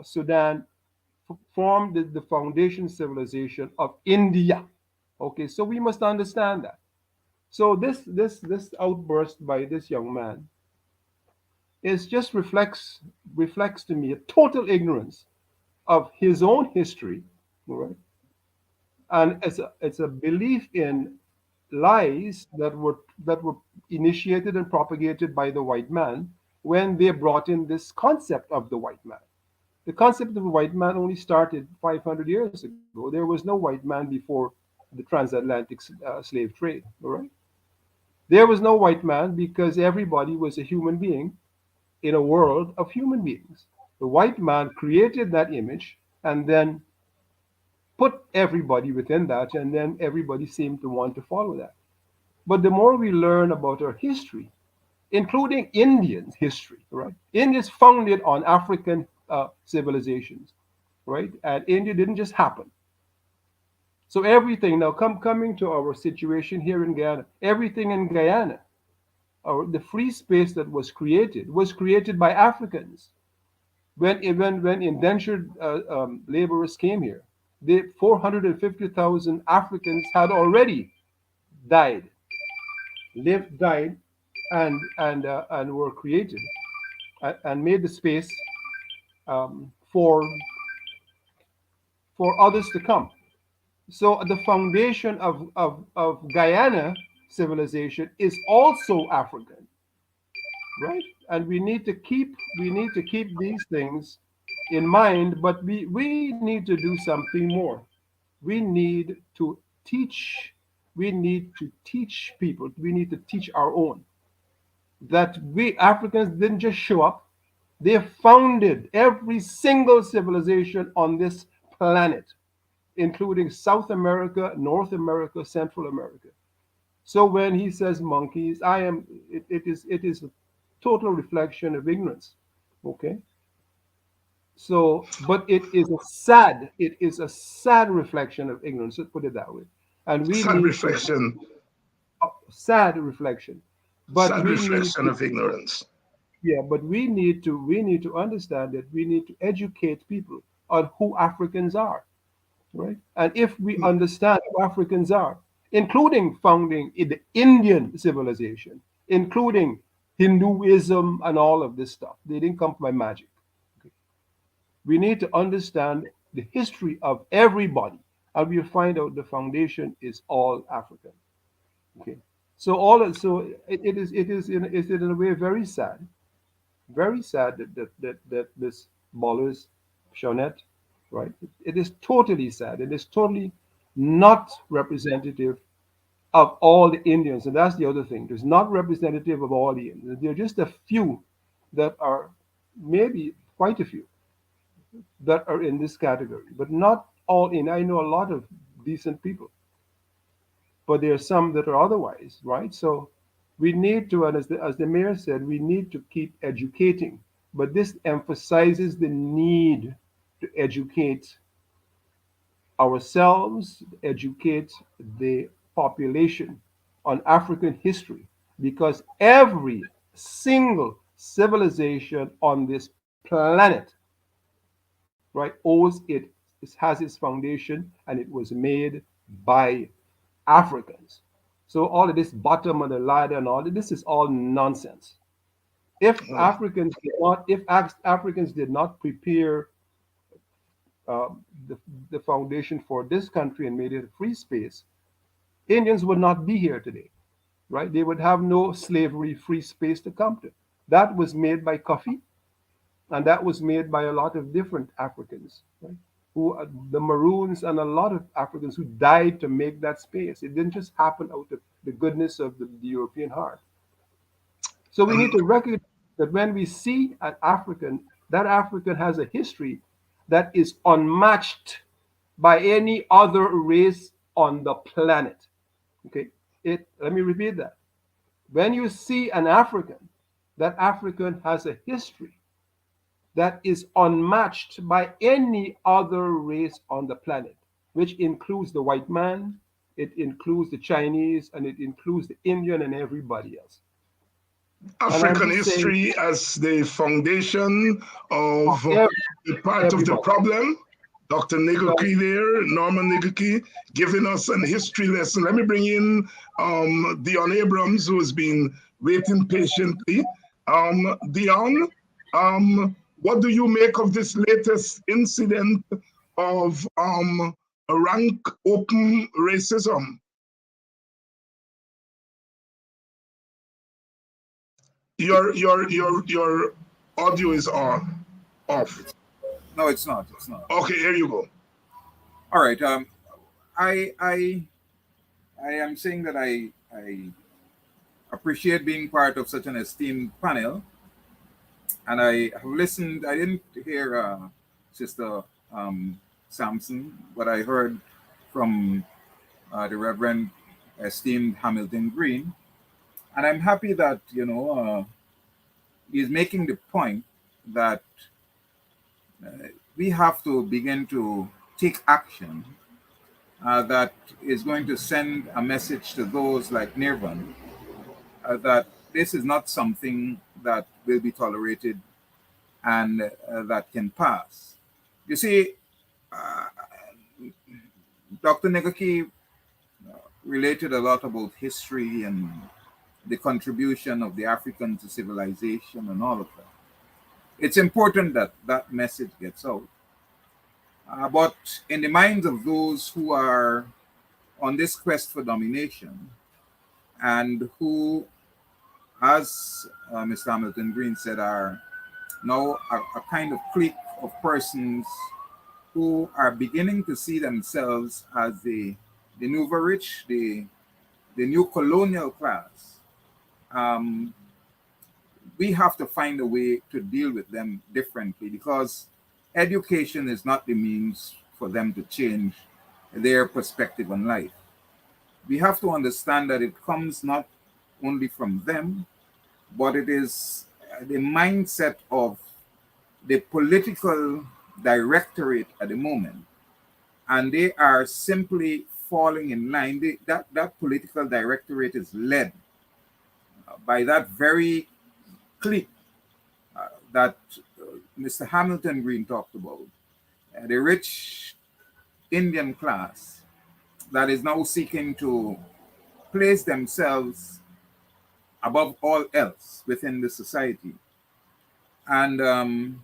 Sudan, formed the foundation civilization of India. Okay, so we must understand that. So this outburst by this young man is just reflects to me a total ignorance of his own history, right? And it's a belief in lies that were initiated and propagated by the white man when they brought in this concept of the white man. The concept of the white man only started 500 years ago. There was no white man before the transatlantic slave trade, all right? There was no white man because everybody was a human being in a world of human beings. The white man created that image and then put everybody within that, and then everybody seemed to want to follow that. But the more we learn about our history, including Indian history, right? India is founded on African civilizations, right? And India didn't just happen. So everything now coming to our situation here in Guyana, everything in Guyana, or the free space that was created by Africans. When indentured laborers came here, the 450,000 Africans had already died, died, and were created and made the space for others to come. So the foundation of Guyana civilization is also African, right? And we need to keep these things in mind, but we need to do something more. We need to teach. We need to teach people. We need to teach our own that we Africans didn't just show up. They founded every single civilization on this planet, including South America, North America, Central America. So when he says monkeys, it is a total reflection of ignorance. Okay. So, but it is a sad reflection of ignorance. Let's put it that way. And we Sad need to reflection, sad reflection. But sad we need reflection of ignorance. Yeah, but we need to understand that we need to educate people on who Africans are, right? And if we understand who Africans are, including founding in the Indian civilization, including Hinduism and all of this stuff, they didn't come by magic. Okay? We need to understand the history of everybody, and we'll find out the foundation is all African. Okay, so it is in a way very sad that this Bollers Shaunet, right? It is totally sad. It is totally not representative of all the Indians, and that's the other thing. It's not representative of all the Indians. There are just a few that are, maybe quite a few, that are in this category, but not all in. I know a lot of decent people, but there are some that are otherwise, right? So we need to, and as the mayor said, we need to keep educating. But this emphasizes the need to educate ourselves, educate the population on African history, because every single civilization on this planet, right, it has its foundation, and it was made by Africans. So all of this bottom of the ladder and all of this is all nonsense. If Africans did not prepare uh, the foundation for this country and made it a free space, Indians would not be here today, right? They would have no slavery free space to come to. That was made by Kofi, and that was made by a lot of different Africans, right? Who the Maroons and a lot of Africans who died to make that space. It didn't just happen out of the goodness of the European heart. So we need to recognize that when we see an African, that African has a history that is unmatched by any other race on the planet. Okay, let me repeat that. When you see an African, that African has a history that is unmatched by any other race on the planet, which includes the white man, it includes the Chinese, and it includes the Indian and everybody else. African history as the foundation of Every, the part of the everybody. problem, Dr. Nigglekey there, Norman Nigglekey, giving us an history lesson. Let me bring in Dion Abrams, who has been waiting patiently. Dion, what do you make of this latest incident of rank open racism? Your audio is on, off. No, it's not. It's not. Okay, here you go. All right. I am saying that I appreciate being part of such an esteemed panel, and I have listened. I didn't hear Sister Sampson, but I heard from the Reverend esteemed Hamilton Green, and I'm happy that he's making the point that we have to begin to take action that is going to send a message to those like Nirvan that this is not something that will be tolerated and that can pass. You see, Dr. Nigglekey related a lot about history and the contribution of the African to civilization and all of that. It's important that that message gets out. But in the minds of those who are on this quest for domination and who, as Mr. Hamilton Green said, are now a kind of clique of persons who are beginning to see themselves as the nouveau rich, the new colonial class, we have to find a way to deal with them differently, because education is not the means for them to change their perspective on life. We have to understand that it comes not only from them, but it is the mindset of the political directorate at the moment. And they are simply falling in line. That political directorate is led by that very clique that Mr. Hamilton Green talked about, the rich Indian class that is now seeking to place themselves above all else within the society. And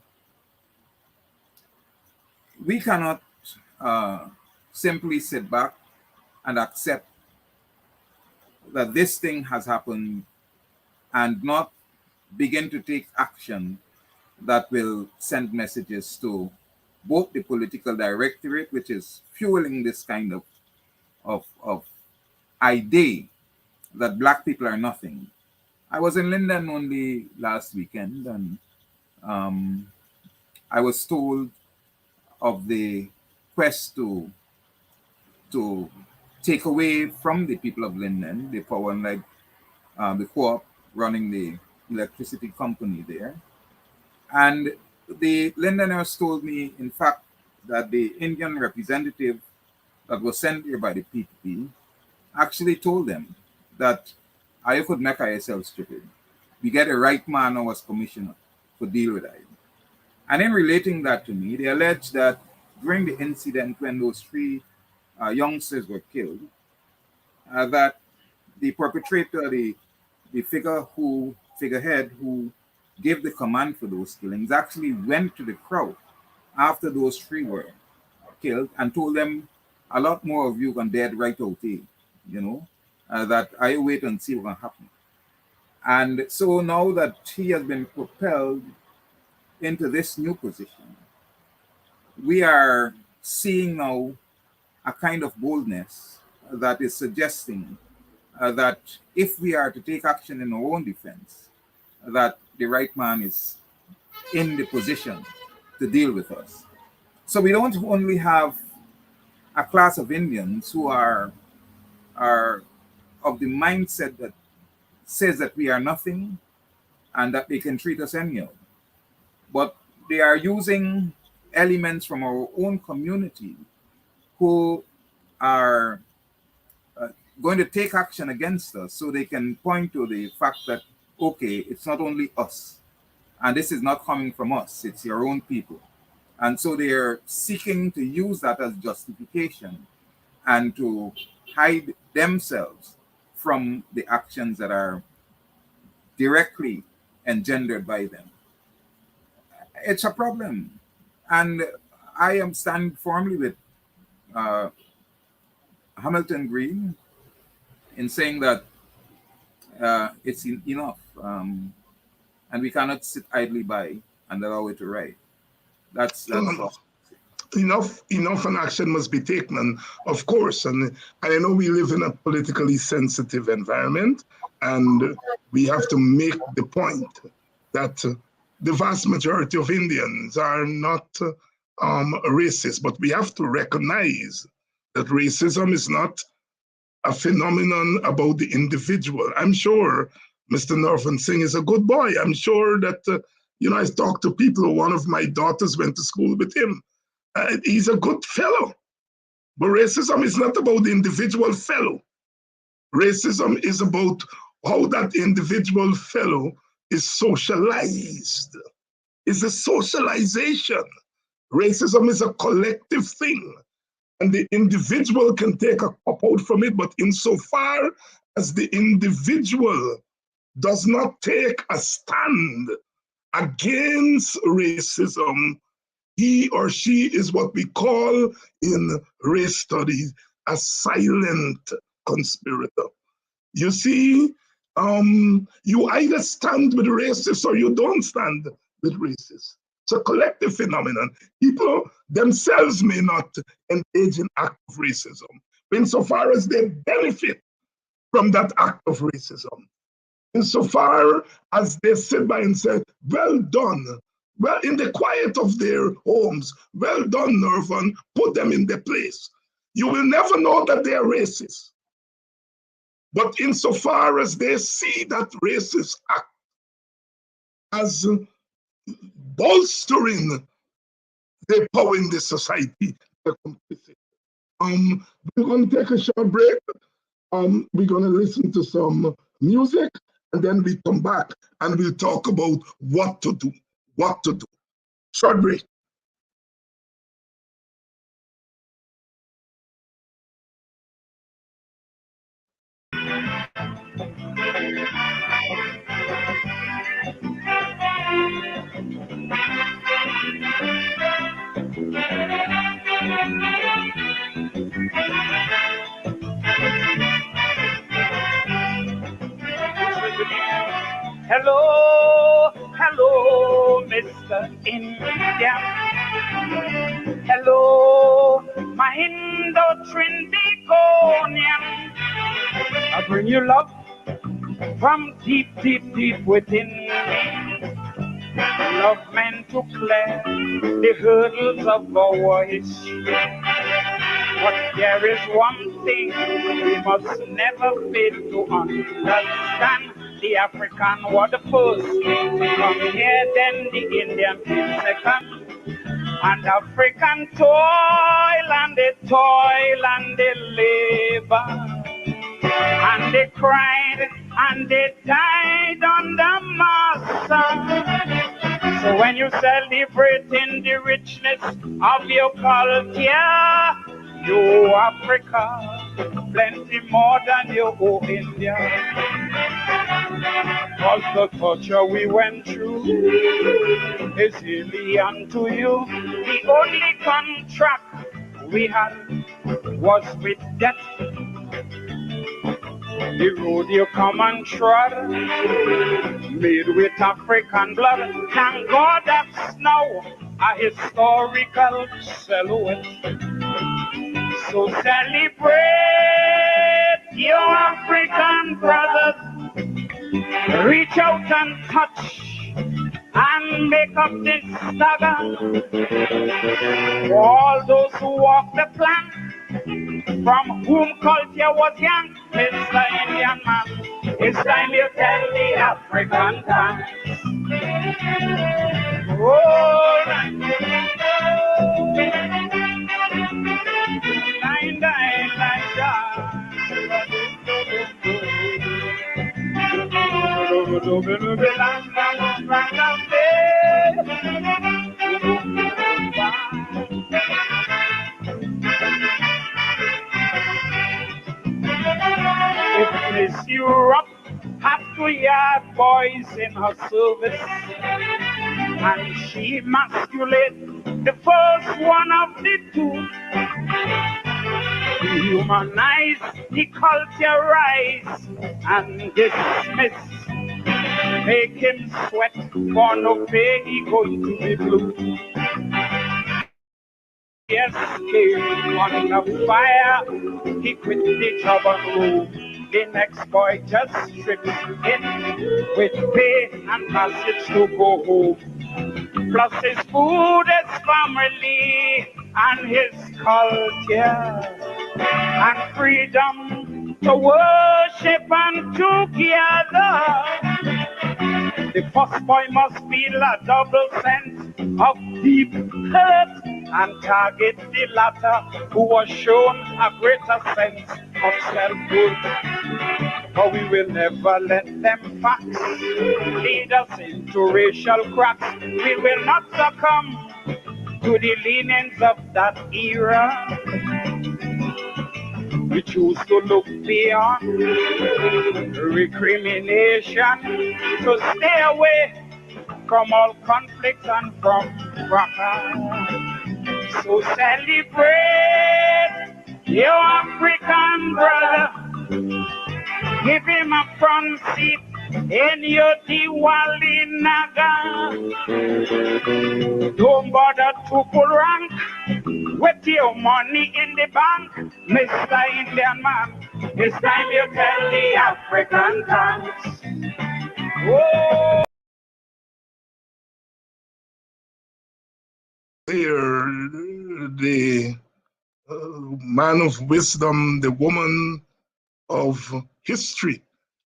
we cannot simply sit back and accept that this thing has happened and not begin to take action that will send messages to both the political directorate, which is fueling this kind of idea that Black people are nothing. I was in Linden only last weekend, and I was told of the quest to take away from the people of Linden the power and light, the co-op running the electricity company there. And the Lindeners told me, in fact, that the Indian representative that was sent here by the PPP actually told them that I could make yourself stupid. We get a right man now as commissioner to deal with it. And in relating that to me, they alleged that during the incident when those three youngsters were killed, that the perpetrator, the figurehead who gave the command for those killings, actually went to the crowd after those three were killed and told them, a lot more of you can dead right out here, that I wait and see what can happen. And so now that he has been propelled into this new position, we are seeing now a kind of boldness that is suggesting that if we are to take action in our own defense, that the right man is in the position to deal with us. So we don't only have a class of Indians who are of the mindset that says that we are nothing and that they can treat us anyhow, but they are using elements from our own community who are going to take action against us, so they can point to the fact that, okay, it's not only us, and this is not coming from us, it's your own people. And so they're seeking to use that as justification and to hide themselves from the actions that are directly engendered by them. It's a problem. And I am standing firmly with Hamilton Green in saying that it's enough. And we cannot sit idly by and allow it to ride. That's all. Enough and action must be taken, and of course, and I know we live in a politically sensitive environment, and we have to make the point that the vast majority of Indians are not racist, but we have to recognize that racism is not a phenomenon about the individual. I'm sure Mr. Narvan Singh is a good boy. I'm sure that, I've talked to people. One of my daughters went to school with him. He's a good fellow. But racism is not about the individual fellow. Racism is about how that individual fellow is socialized. It's a socialization. Racism is a collective thing. And the individual can take a cop out from it, but insofar as the individual does not take a stand against racism, he or she is what we call in race studies a silent conspirator. You see, you either stand with racists or you don't stand with racists. It's a collective phenomenon. People themselves may not engage in act of racism, insofar as they benefit from that act of racism. Insofar as they sit by and say, well done, well, in the quiet of their homes, well done, Narvan, put them in their place. You will never know that they are racist. But insofar as they see that racist act as bolstering their power in the society, they're complicit. We're going to take a short break. We're going to listen to some music, and then we come back and we'll talk about what to do. Short break. Hello, hello, Mr. Indian. Hello, my Indo-Trinbagonian. I bring you love from deep, deep, deep within me. Love meant to clear the hurdles of our history. But there is one thing we must never fail to understand. The African was the first come here, then the Indian came second. And African toil and they labor. And they cried and they died under master. So when you celebrating the richness of your culture, you Africa, plenty more than you owe India. Cause the culture we went through is alien to you. The only contract we had was with death. The road you come and trod, made with African blood. Thank God that's now a historical silhouette. So celebrate your African brothers. Reach out and touch and make up this stagger. For all those who walk the plank, from whom culture was young, Mr. Indian man, it's time you tell the African dance. Oh, Miss Europe had 2 yard boys in her service, and she emasculated the first one of the two. Dehumanize, deculturize, and dismiss. Make him sweat for no pay, he going to be blue. Yes, came on the fire, he quit the job and room. The next boy just stripped in with pay and passage to go home. Plus his food, his family, and his culture, and freedom to worship and together. The first boy must feel a double sense of deep hurt and target the latter, who was shown a greater sense of self-worth. For we will never let them facts lead us into racial cracks. We will not succumb to the leanings of that era. We choose to look beyond recrimination, to stay away from all conflicts and from fracas. So celebrate your African brother. Give him a front seat in your Diwali Naga. Don't bother to pull rank with your money in the bank, Mr. Indian man. It's time you tell the African thanks. Oh. Here, the man of wisdom, the woman of history,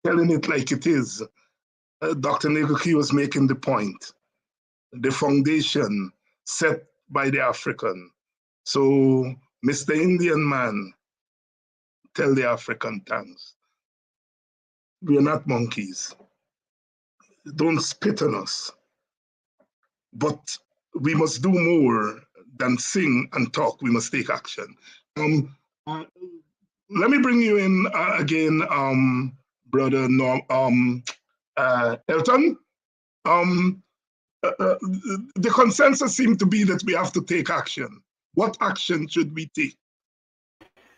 telling it like it is. Dr. Neguki was making the point. The foundation set by the African. So, Mr. Indian man, tell the African thanks. We are not monkeys. Don't spit on us. But we must do more than sing and talk. We must take action. Let me bring you in again, Brother Elton. The consensus seems to be that we have to take action. What action should we take?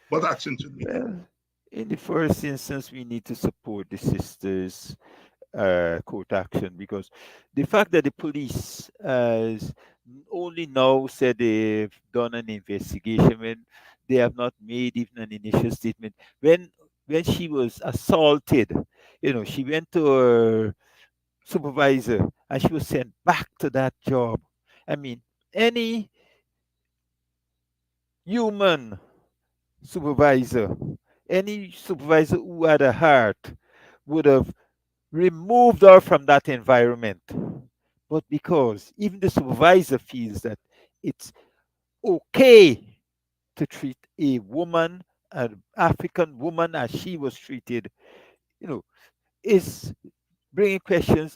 What action should we take? Well, in the first instance, we need to support the sisters' court action, because the fact that the police has only now said they've done an investigation when they have not made even an initial statement. When she was assaulted, she went to her supervisor and she was sent back to that job. I mean, any human supervisor, any supervisor who had a heart would have removed her from that environment. But because even the supervisor feels that it's okay to treat a woman, an African woman, as she was treated, is bringing questions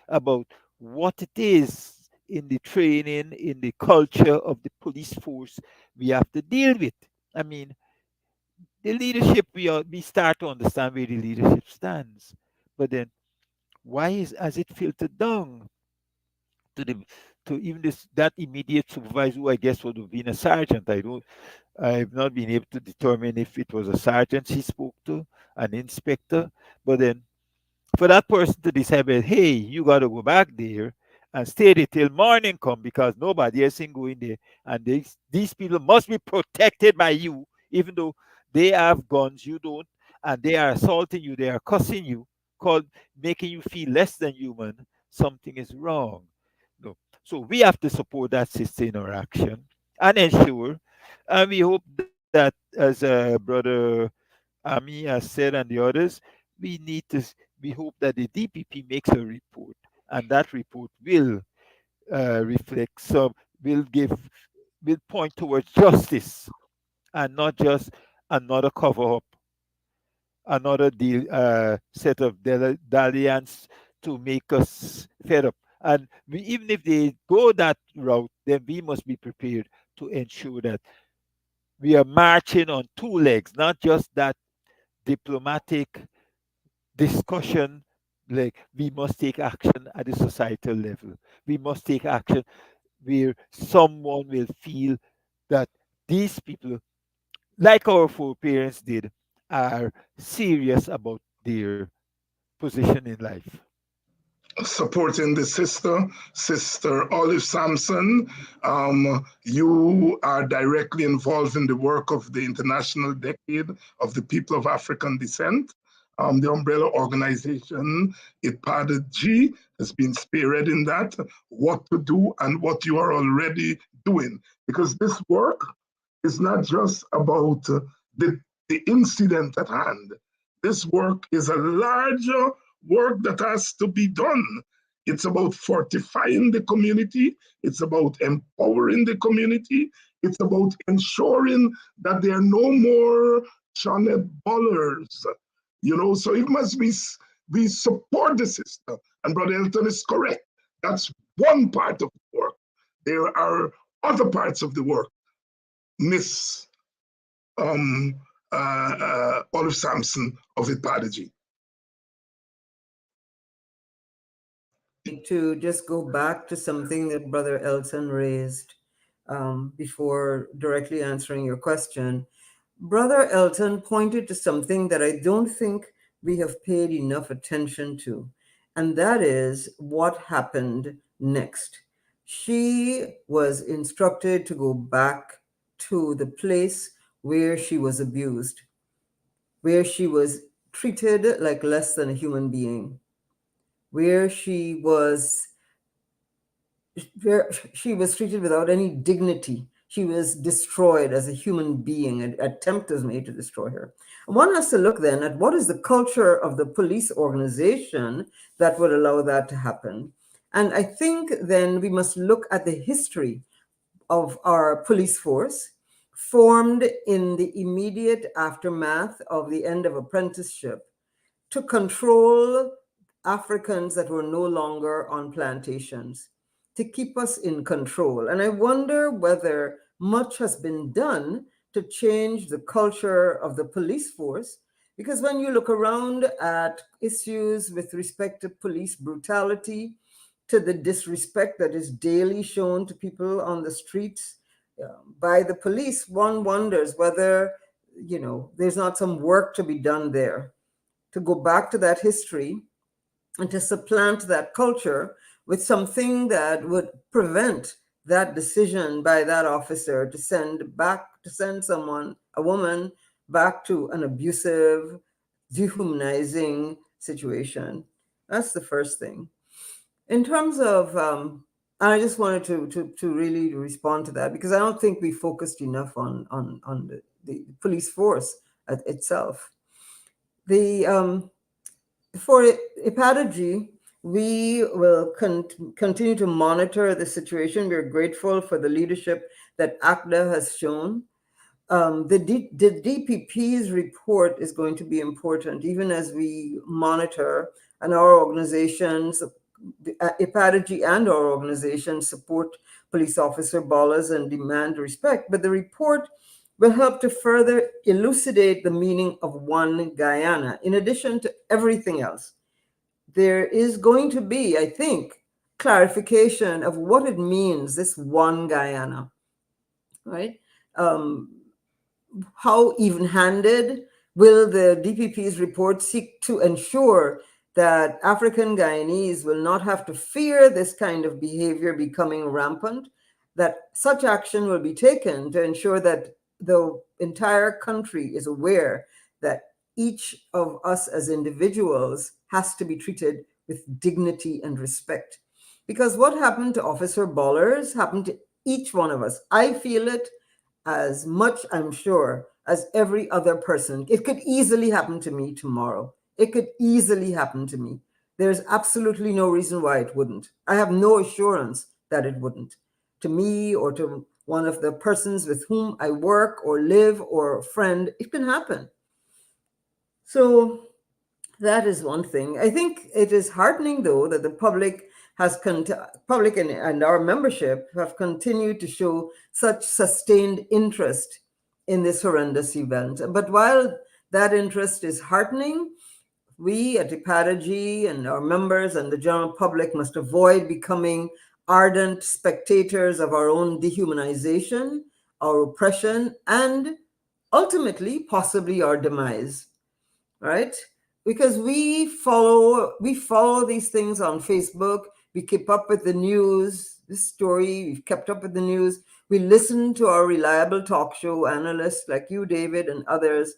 about what it is in the training, in the culture of the police force we have to deal with. I mean, the leadership, we start to understand where the leadership stands, but then why has it filtered down to even that immediate supervisor, who I guess would have been a sergeant? I've not been able to determine if it was a sergeant she spoke to, an inspector, but then for that person to decide, hey, you got to go back there and stay there till morning come, because nobody else can go in there, and these people must be protected by you, even though they have guns, you don't, and they are assaulting you, they are cussing you, making you feel less than human. Something is wrong. No. So we have to support that sister in our action and ensure, and we hope that, as Brother Ami has said and the others, we hope that the DPP makes a report, and that report will reflect will point towards justice, and not just another cover up, another set of dalliance to make us fed up. And even if they go that route, then we must be prepared to ensure that we are marching on two legs, not just that diplomatic discussion, like we must take action at the societal level. We must take action where someone will feel that these people, like our foreparents did, are serious about their position in life. Supporting the Sister Olive Sampson. You are directly involved in the work of the International Decade of the People of African Descent. The umbrella organization, IPADG, has been spearheading that, what to do and what you are already doing. Because this work is not just about the incident at hand. This work is a larger work that has to be done. It's about fortifying the community. It's about empowering the community. It's about ensuring that there are no more Janet Bollers. So it must be, we support the system. And Brother Elton is correct. That's one part of the work. There are other parts of the work. Miss Olive Sampson of IPADG. To just go back to something that Brother Elton raised before directly answering your question. Brother Elton pointed to something that I don't think we have paid enough attention to, and that is what happened next. She was instructed to go back to the place where she was abused, where she was treated like less than a human being, where she was treated without any dignity. She was destroyed as a human being. An attempt was made to destroy her. One has to look then at what is the culture of the police organization that would allow that to happen. And I think then we must look at the history of our police force, formed in the immediate aftermath of the end of apprenticeship to control Africans that were no longer on plantations, to keep us in control. And I wonder whether much has been done to change the culture of the police force, because when you look around at issues with respect to police brutality, to the disrespect that is daily shown to people on the streets by the police, one wonders whether, there's not some work to be done there to go back to that history and to supplant that culture with something that would prevent that decision by that officer to send someone, a woman, back to an abusive, dehumanizing situation. That's the first thing. In terms of, I just wanted to really respond to that, because I don't think we focused enough on the police force itself. For IPADG, we will continue to monitor the situation. We're grateful for the leadership that ACDA has shown. The DPP's report is going to be important, even as we monitor, and our organizations, IPADG and our organizations, support police officer Bollers and demand respect. But the report will help to further elucidate the meaning of one Guyana. In addition to everything else, there is going to be, I think, clarification of what it means, this one Guyana, right? How even-handed will the DPP's report seek to ensure that African Guyanese will not have to fear this kind of behavior becoming rampant, that such action will be taken to ensure that the entire country is aware that each of us as individuals has to be treated with dignity and respect. Because what happened to Officer Bollers happened to each one of us. I feel it as much, I'm sure, as every other person. It could easily happen to me tomorrow. It could easily happen to me. There's absolutely no reason why it wouldn't. I have no assurance that it wouldn't. To me or to one of the persons with whom I work or live or a friend, it can happen. So that is one thing. I think it is heartening, though, that the public and our membership have continued to show such sustained interest in this horrendous event. But while That interest is heartening. We at Ipadagy and our members and the general public must avoid becoming ardent spectators of our own dehumanization, our oppression, and ultimately, possibly our demise, right? Because we follow these things on Facebook. We keep up with the news, this story, we've kept up with the news. We listen to our reliable talk show analysts like you, David, and others,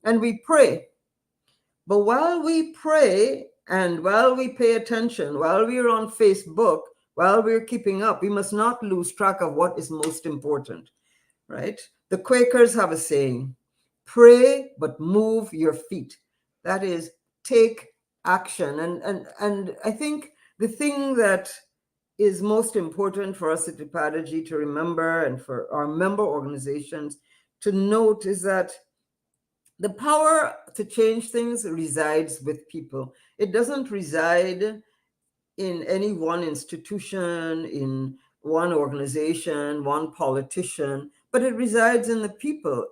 and we pray. But while we pray and while we pay attention, while we're on Facebook, while we're keeping up, we must not lose track of what is most important, right? The Quakers have a saying, pray, but move your feet. That is, take action. And I think the thing that is most important for us at Ipadagy to remember and for our member organizations to note is that the power to change things resides with people. It doesn't reside in any one institution, in one organization, one politician, but it resides in the people.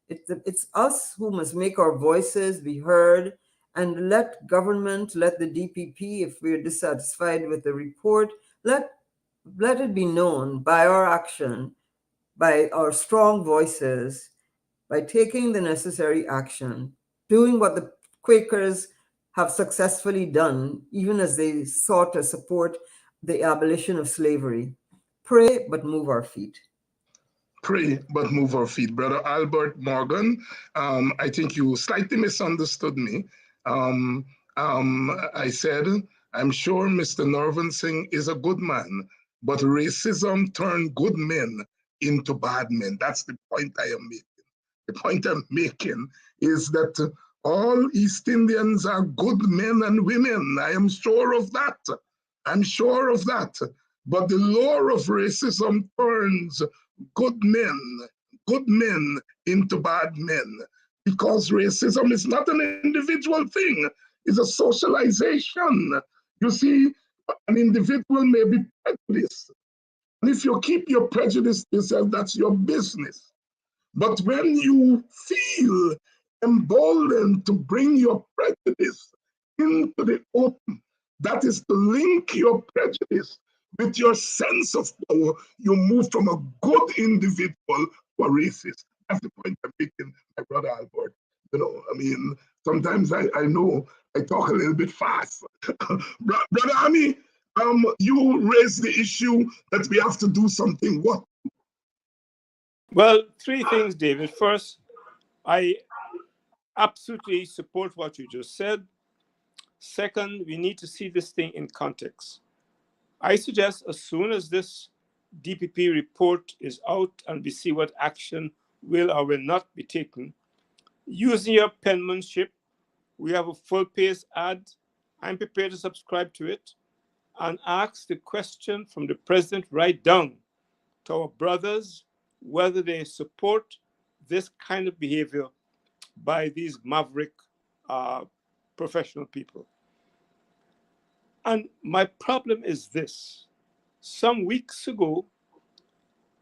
It's us who must make our voices be heard and let government, let the DPP, if we're dissatisfied with the report, let it be known by our action, by our strong voices, by taking the necessary action, doing what the Quakers have successfully done, even as they sought to support the abolition of slavery. Pray, but move our feet. Pray, but move our feet. Brother Albert Morgan, I think you slightly misunderstood me. I said, I'm sure Mr. Norvan Singh is a good man, but racism turned good men into bad men. That's the point I am making. The point I'm making is that all East Indians are good men and women. I am sure of that. I'm sure of that. But the law of racism turns good men into bad men, because racism is not an individual thing, it's a socialization. You see, an individual may be prejudiced. And if you keep your prejudice to yourself, that's your business. But when you feel emboldened to bring your prejudice into the open, that is to link your prejudice with your sense of power, you move from a good individual to a racist. That's the point I'm making, my brother Albert. You know, I mean, sometimes I know I talk a little bit fast. Brother Ami, you raised the issue that we have to do something. What? Well, three things, David. First, I absolutely support what you just said. Second, we need to see this thing in context. I suggest as soon as this DPP report is out and we see what action will or will not be taken, using your penmanship, we have a full-page ad. I'm prepared to subscribe to it and ask the question from the president right down to our brothers whether they support this kind of behavior by these maverick professional people. And my problem is this. Some weeks ago,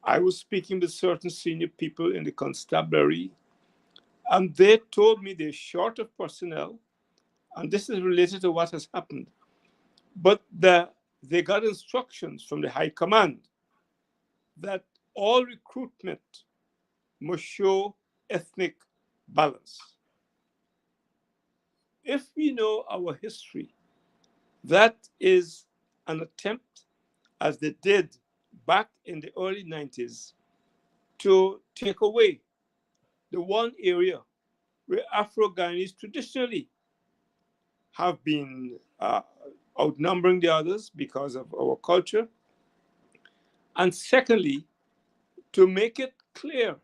I was speaking with certain senior people in the constabulary, and they told me they're short of personnel, and this is related to what has happened. But they got instructions from the High Command that all recruitment must show ethnic balance. If we know our history, that is an attempt, as they did back in the early 90s, to take away the one area where Afro-Guyanese traditionally have been outnumbering the others because of our culture. And secondly, to make it clear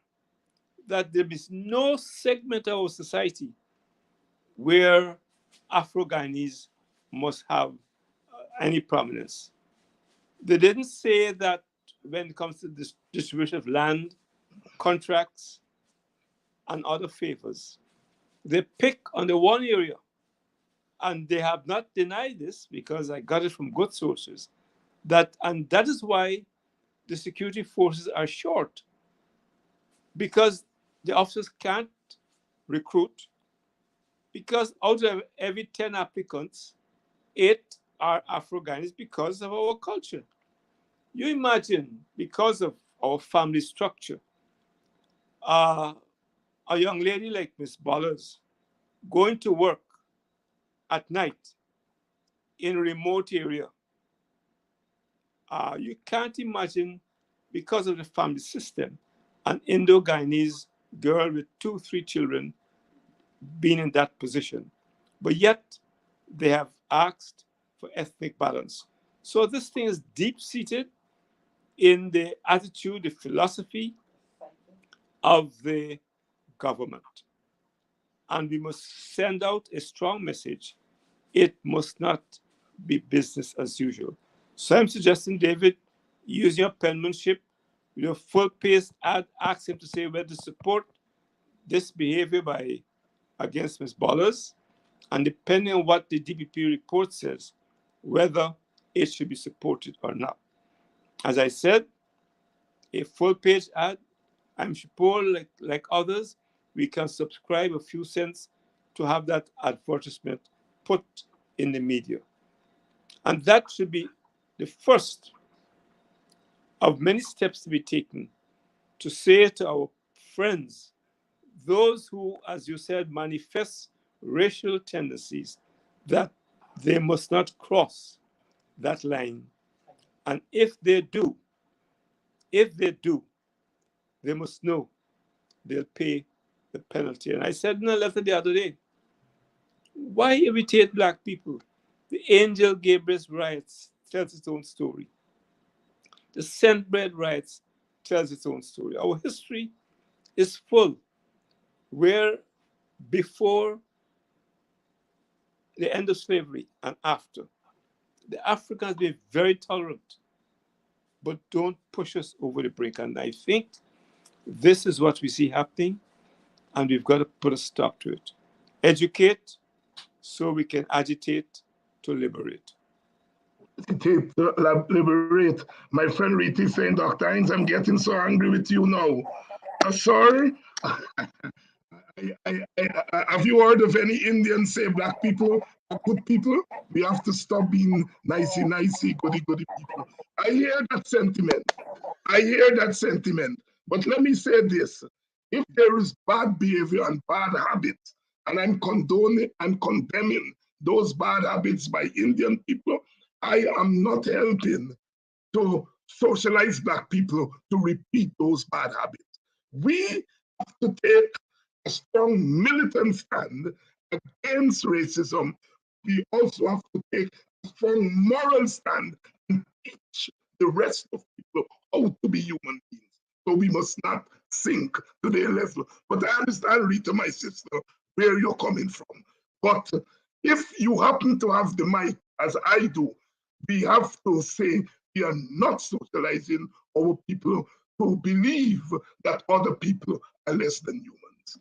that there is no segment of our society where Afro-Guyanese must have any prominence. They didn't say that when it comes to the distribution of land, contracts, and other favors. They pick on the one area, and they have not denied this because I got it from good sources, and that is why the security forces are short, because the officers can't recruit, because out of every 10 applicants, 8 are Afro-Guyanese because of our culture. You imagine, because of our family structure, a young lady like Miss Bollers going to work at night in a remote area. You can't imagine, because of the family system, an Indo-Guyanese girl with 2, 3 children being in that position. But yet, they have asked for ethnic balance. So this thing is deep-seated in the attitude, the philosophy of the government. And we must send out a strong message. It must not be business as usual. So I'm suggesting, David, use your penmanship, your full-paced ad, ask him to say whether to support this behavior against Ms. Bollers, and depending on what the DPP report says, whether it should be supported or not. As I said, a full-page ad, I'm sure, like others, we can subscribe a few cents to have that advertisement put in the media. And that should be the first of many steps to be taken to say to our friends, those who, as you said, manifest racial tendencies, that they must not cross that line. And if they do, they must know they'll pay the penalty. And I said in a letter the other day, why irritate Black people? The Angel Gabriel's riots tells its own story. The Saint Bread riots tells its own story. Our history is full, where before the end of slavery and after, the Africans were very tolerant, but don't push us over the brink. And I think this is what we see happening, and we've got to put a stop to it. Educate so we can agitate to liberate. Liberate. My friend Riti saying, Dr. Hines, I'm getting so angry with you now. Sorry? Have you heard of any Indians say Black people are good people? We have to stop being nicey, goody people. I hear that sentiment. But let me say this. If there is bad behavior and bad habits, and I'm condoning and condemning those bad habits by Indian people, I am not helping to socialize Black people to repeat those bad habits. We have to take a strong militant stand against racism. We also have to take a strong moral stand and teach the rest of people how to be human beings. So we must not sink to their level. But I understand, Rita, my sister, where you're coming from. But if you happen to have the mic, as I do, we have to say we are not socializing our people to believe that other people are less than humans.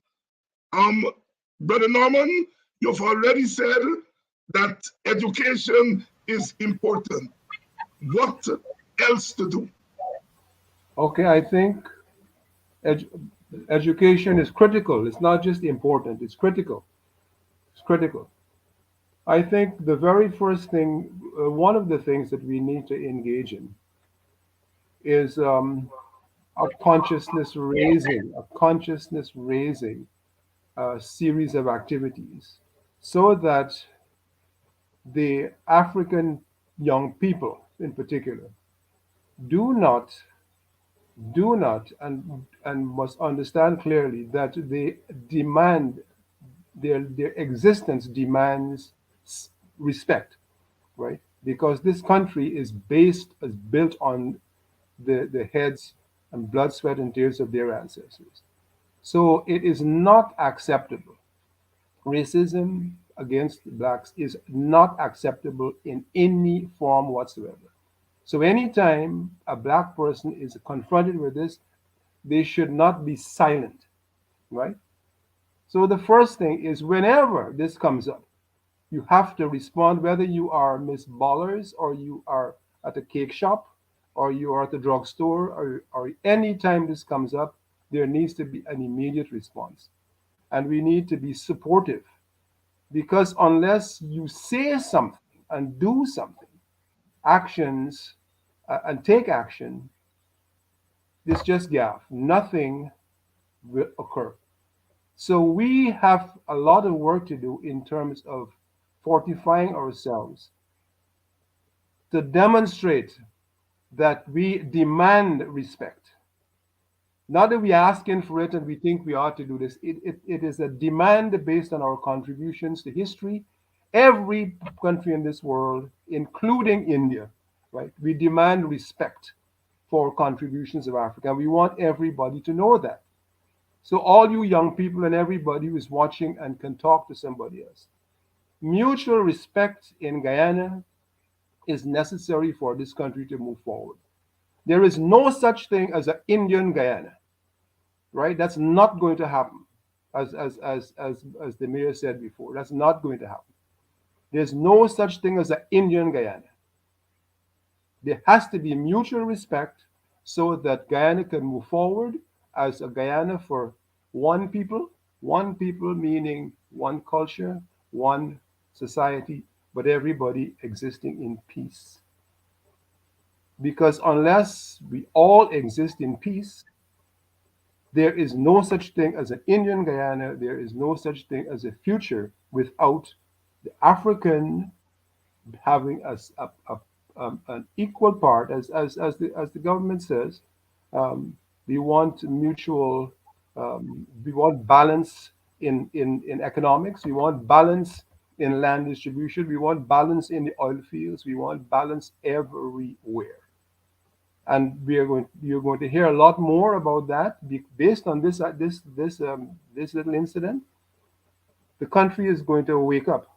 Brother Norman, you've already said that education is important. What else to do? Okay, I think education is critical. It's not just important, it's critical. It's critical. I think the very first thing, one of the things that we need to engage in is a consciousness raising series of activities so that the African young people in particular do not and must understand clearly that they demand their existence demands respect, right? Because this country is built on the heads and blood, sweat, and tears of their ancestors. So it is not acceptable. Racism against Blacks is not acceptable in any form whatsoever. So anytime a Black person is confronted with this, they should not be silent, right? So the first thing is whenever this comes up, you have to respond, whether you are Miss Bollers or you are at a cake shop or you are at the drugstore or any time this comes up, there needs to be an immediate response. And we need to be supportive Because unless you say something and do something, actions and take action, this just gaff. Nothing will occur. So we have a lot of work to do in terms of fortifying ourselves to demonstrate that we demand respect. Not that we're asking for it and we think we ought to do this. It is a demand based on our contributions to history. Every country in this world, including India, right? We demand respect for contributions of Africa. We want everybody to know that. So all you young people and everybody who is watching and can talk to somebody else. Mutual respect in Guyana is necessary for this country to move forward. There is no such thing as an Indian Guyana, right? That's not going to happen, as the mayor said before. That's not going to happen. There's no such thing as an Indian Guyana. There has to be mutual respect so that Guyana can move forward as a Guyana for one people meaning one culture, one society, but everybody existing in peace. Because unless we all exist in peace, there is no such thing as an Indian Guyana. There is no such thing as a future without the African having an equal part, as the government says. Um, we want mutual, we want balance in economics. We want balance in land distribution. We want balance in the oil fields. We want balance everywhere. And you're going to hear a lot more about that based on this little incident. The country is going to wake up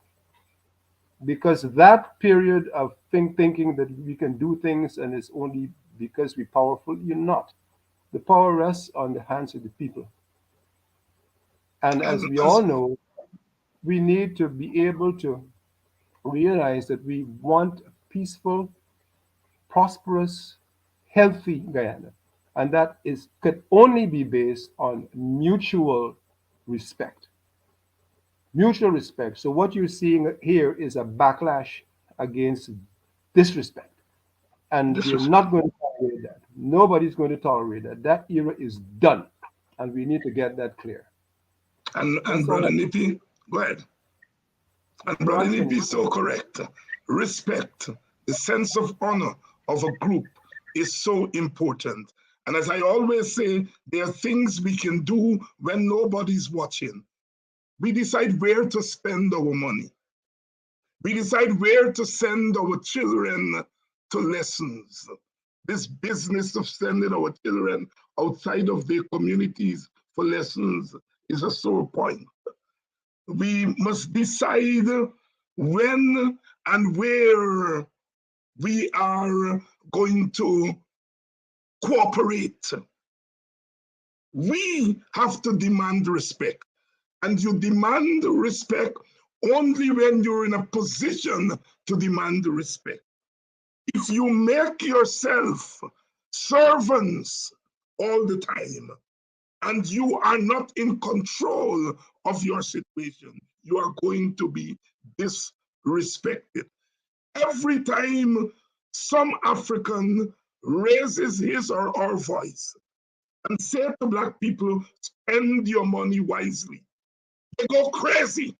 because that period of thinking that we can do things and it's only because we're powerful, you're not. The power rests on the hands of the people. And as And we all know, we need to be able to realize that we want a peaceful, prosperous, healthy Guyana. And that is could only be based on mutual respect. Mutual respect. So what you're seeing here is a backlash against disrespect. And this we're is, not going to tolerate that. Nobody's going to tolerate that. That era is done. And we need to get that clear. and That's all Brother I Nippy, go ahead. And no, Brother I'm Nippy finished. is so correct. Respect, the sense of honor of a group is so important. And as I always say, there are things we can do when nobody's watching. We decide where to spend our money. We decide where to send our children to lessons. This business of sending our children outside of their communities for lessons is a sore point. We must decide when and where we are going to cooperate. We have to demand respect, and you demand respect only when you're in a position to demand respect. If you make yourself servants all the time and you are not in control of your situation, you are going to be disrespected. Every time some African raises his or her voice and say to Black people, spend your money wisely, they go crazy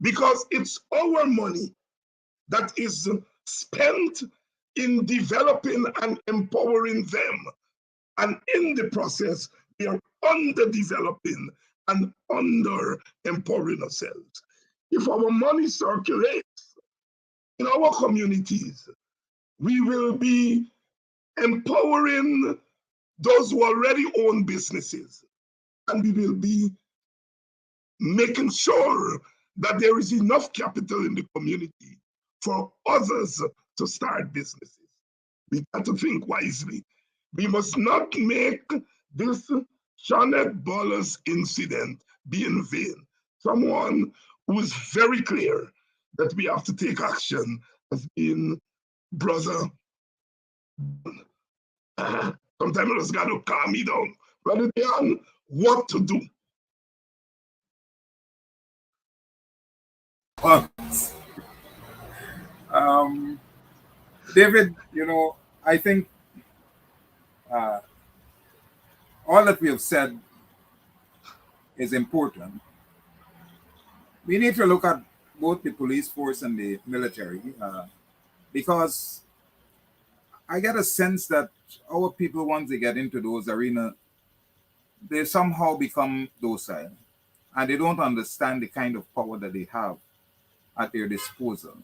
because it's our money that is spent in developing and empowering them. And in the process, we are underdeveloping and under empowering ourselves. If our money circulates in our communities, we will be empowering those who already own businesses, and we will be making sure that there is enough capital in the community for others to start businesses. We got to think wisely. We must not make this Shanet Bolus incident be in vain. Someone who is very clear that we have to take action has been Brother. Sometimes I just got to calm me down. Brother Dion, what to do? response. David, I think all that we have said is important. We need to look at both the police force and the military because I get a sense that our people, once they get into those arenas, they somehow become docile and they don't understand the kind of power that they have at their disposal.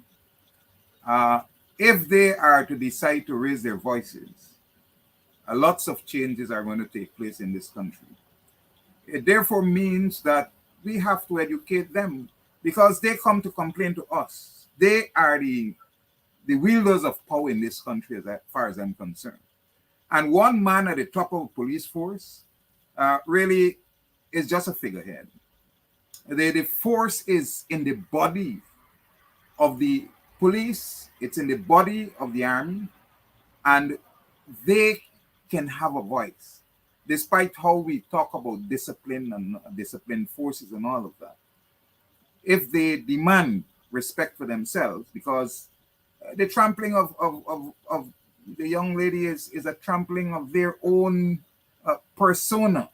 If they are to decide to raise their voices, lots of changes are going to take place in this country. It therefore means that we have to educate them because they come to complain to us. They are the wielders of power in this country, as far as I'm concerned. And one man at the top of the police force really is just a figurehead. The force is in the body of the police, it's in the body of the army, and they can have a voice, despite how we talk about discipline and disciplined forces and all of that. If they demand respect for themselves, because the trampling of the young lady is a trampling of their own persona.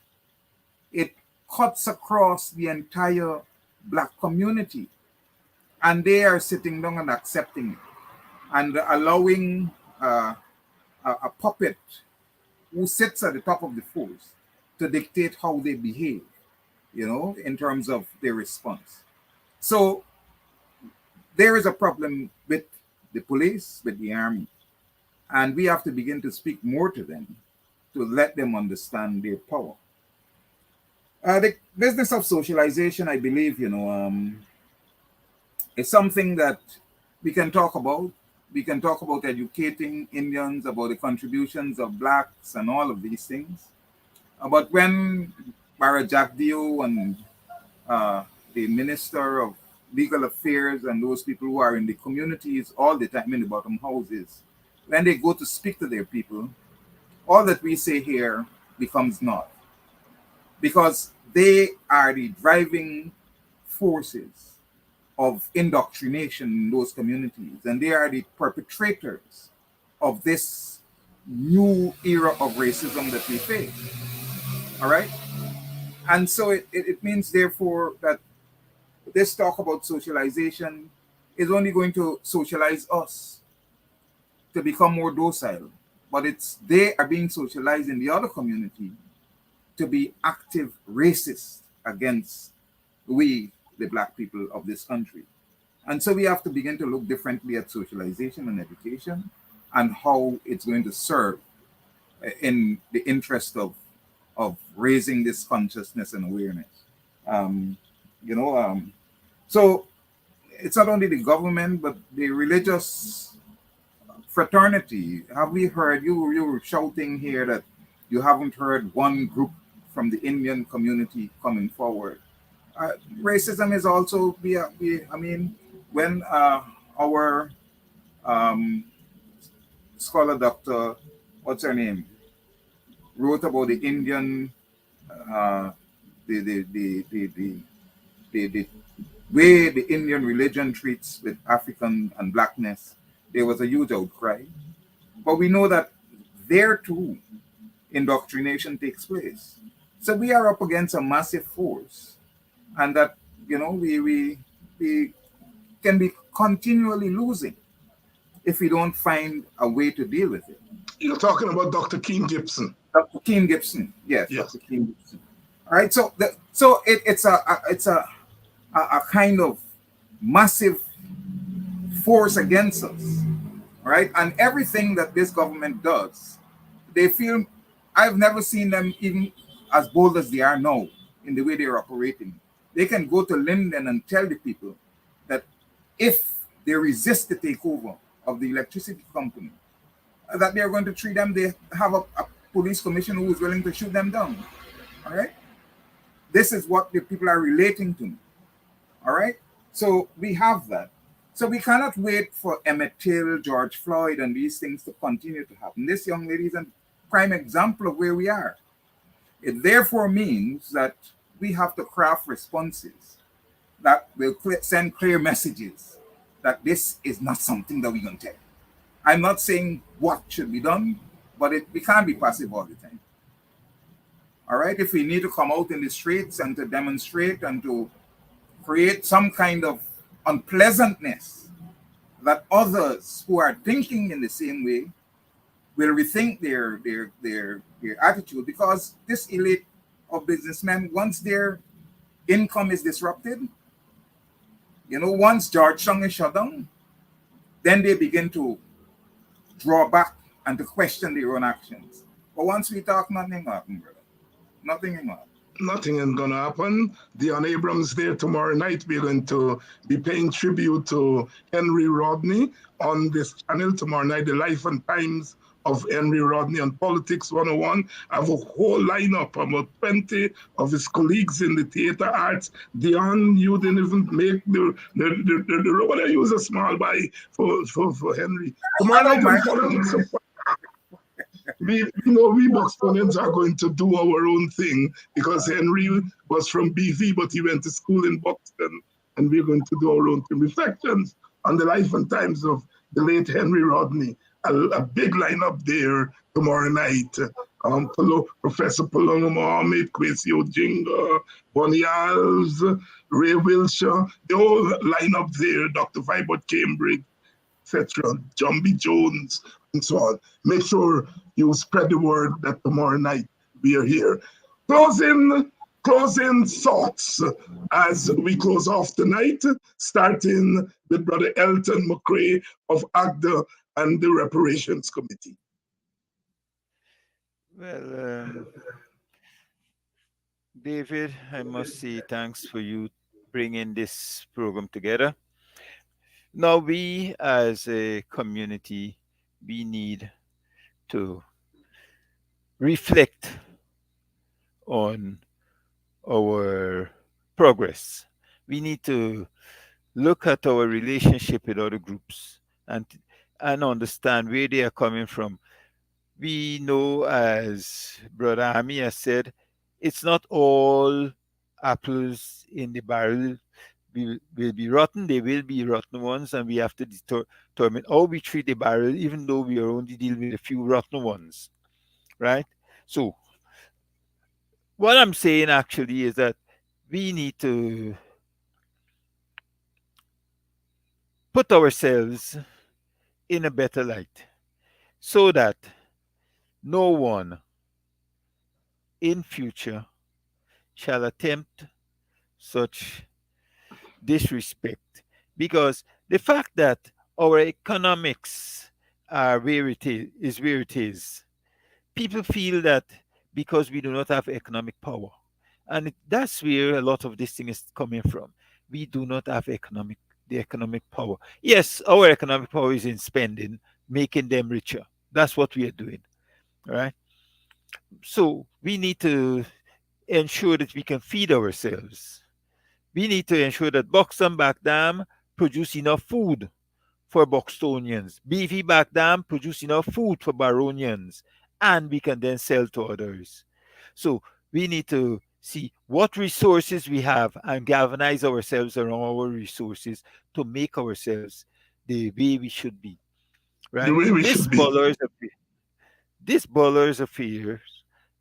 It cuts across the entire Black community, and they are sitting down and accepting it and allowing a puppet who sits at the top of the force to dictate how they behave, in terms of their response. So there is a problem with the police, with the army, and we have to begin to speak more to them to let them understand their power. The business of socialization, I believe, is something that we can talk about. We can talk about educating Indians about the contributions of Blacks and all of these things. But when Bara Jagdeo and the Minister of Legal Affairs and those people who are in the communities all the time in the bottom houses, when they go to speak to their people, all that we say here becomes naught. Because they are the driving forces of indoctrination in those communities, and they are the perpetrators of this new era of racism that we face. All right? And so it means, therefore, that this talk about socialization is only going to socialize us to become more docile, but they are being socialized in the other community to be active racists against we, the Black people of this country. And so we have to begin to look differently at socialization and education and how it's going to serve in the interest of raising this consciousness and awareness. So it's not only the government, but the religious fraternity. Have we heard, you were shouting here that you haven't heard one group from the Indian community coming forward. Racism is also, when our scholar doctor, what's her name, wrote about the Indian, the way the Indian religion treats with African and Blackness, there was a huge outcry. But we know that there too, indoctrination takes place. So we are up against a massive force, and that, we can be continually losing if we don't find a way to deal with it. You're talking about Dr. Keane Gibson. Dr. Keane Gibson, yes. Dr. Keane Gibson. All right, so it's a kind of massive force against us, all right? And everything that this government does, they feel, I've never seen them even as bold as they are now in the way they're operating. They can go to Linden and tell the people that if they resist the takeover of the electricity company, that they're going to treat them, they have a police commissioner who is willing to shoot them down, all right? This is what the people are relating to me, all right? So we have that. So we cannot wait for Emmett Till, George Floyd, and these things to continue to happen. This young lady is a prime example of where we are. It therefore means that we have to craft responses that will send clear messages that this is not something that we can take. I'm not saying what should be done, but we can't be passive all the time. All right, if we need to come out in the streets and to demonstrate and to create some kind of unpleasantness that others who are thinking in the same way will rethink their attitude, because this elite of businessmen, once their income is disrupted, once Georgetown is shut down, then they begin to draw back and to question their own actions. But once we talk, nothing happens, brother. Nothing happens. Nothing is going to happen. Dion Abrams there tomorrow night. We're going to be paying tribute to Henry Rodney on this channel tomorrow night, the life and times of Henry Rodney on Politics 101. I have a whole lineup, about 20 of his colleagues in the theater arts. Dion, you didn't even make the what I use a small buy for Henry. Tomorrow night, we Bostonians are going to do our own thing, because Henry was from BV, but he went to school in Buxton, and we're going to do our own thing. Reflections on the life and times of the late Henry Rodney. A big lineup there tomorrow night. Professor Paloma Mohammed, Kwesi Ojinga, Bonnie Alves, Ray Wilshire, the whole lineup there, Dr. Vibert Cambridge, etc., John B. Jones, and so on. Make sure you spread the word that tomorrow night we are here. Closing thoughts as we close off tonight, starting with Brother Elton McCray of AGDA and the Reparations Committee. Well, David, I must say thanks for you bringing this program together. Now, we as a community, we need to reflect on our progress. We need to look at our relationship with other groups and understand where they are coming from. We know, as Brother Ami has said, it's not all apples in the barrel will be rotten. There will be rotten ones, and we have to determine how we treat the barrel, even though we are only dealing with a few rotten ones, right? So what I'm saying actually is that we need to put ourselves in a better light, so that no one in future shall attempt such disrespect. Because the fact that our economics are where it is, people feel that because we do not have economic power, and that's where a lot of this thing is coming from. We do not have the economic power. Yes, our economic power is in spending, making them richer. That's what we are doing, right? So we need to ensure that we can feed ourselves. We need to ensure that Buxton Back Dam produce enough food for Buxtonians. BV Back Dam produce enough food for Baronians, and we can then sell to others. So we need to see what resources we have and galvanize ourselves around our resources to make ourselves the way we should be. Right? The way we should be. This Bollers Affairs,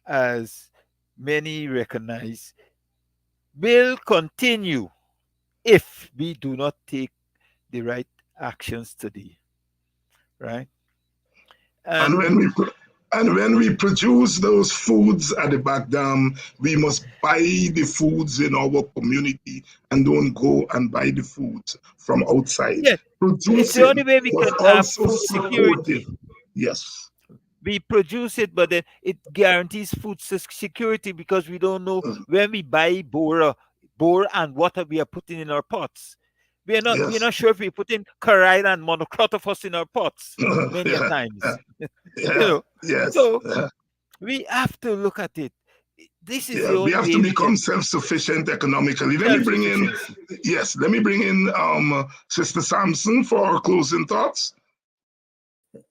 as many recognize, will continue if we do not take the right actions today. Right? And when we produce those foods at the Back Dam, we must buy the foods in our community and don't go and buy the foods from outside. Yes. It's the only way we can have food security. Yes. We produce it, but then it guarantees food security, because we don't know when we buy bore and water we are putting in our pots. We're not sure if we put in chloride and monocrotophos in our pots many times. Yes. So we have to look at it. This is the only we have way to become self-sufficient economically. Let me bring in Sister Sampson for our closing thoughts.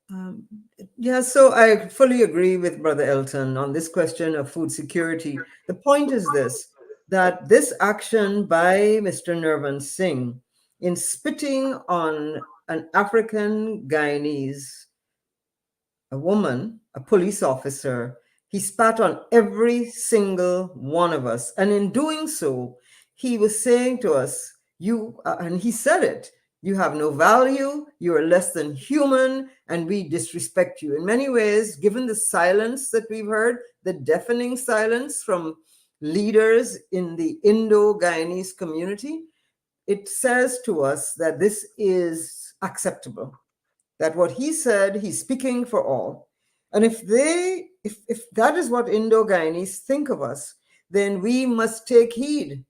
So I fully agree with Brother Elton on this question of food security. The point is this: that this action by Mr. Nirvan Singh in spitting on an African Guyanese, a woman, a police officer, he spat on every single one of us. And in doing so, he was saying to us, and he said it, you have no value, you are less than human, and we disrespect you. In many ways, given the silence that we've heard, the deafening silence from leaders in the Indo-Guyanese community, it says to us that this is acceptable, that what he said, he's speaking for all. And if that is what Indo-Guyanese think of us, then we must take heed,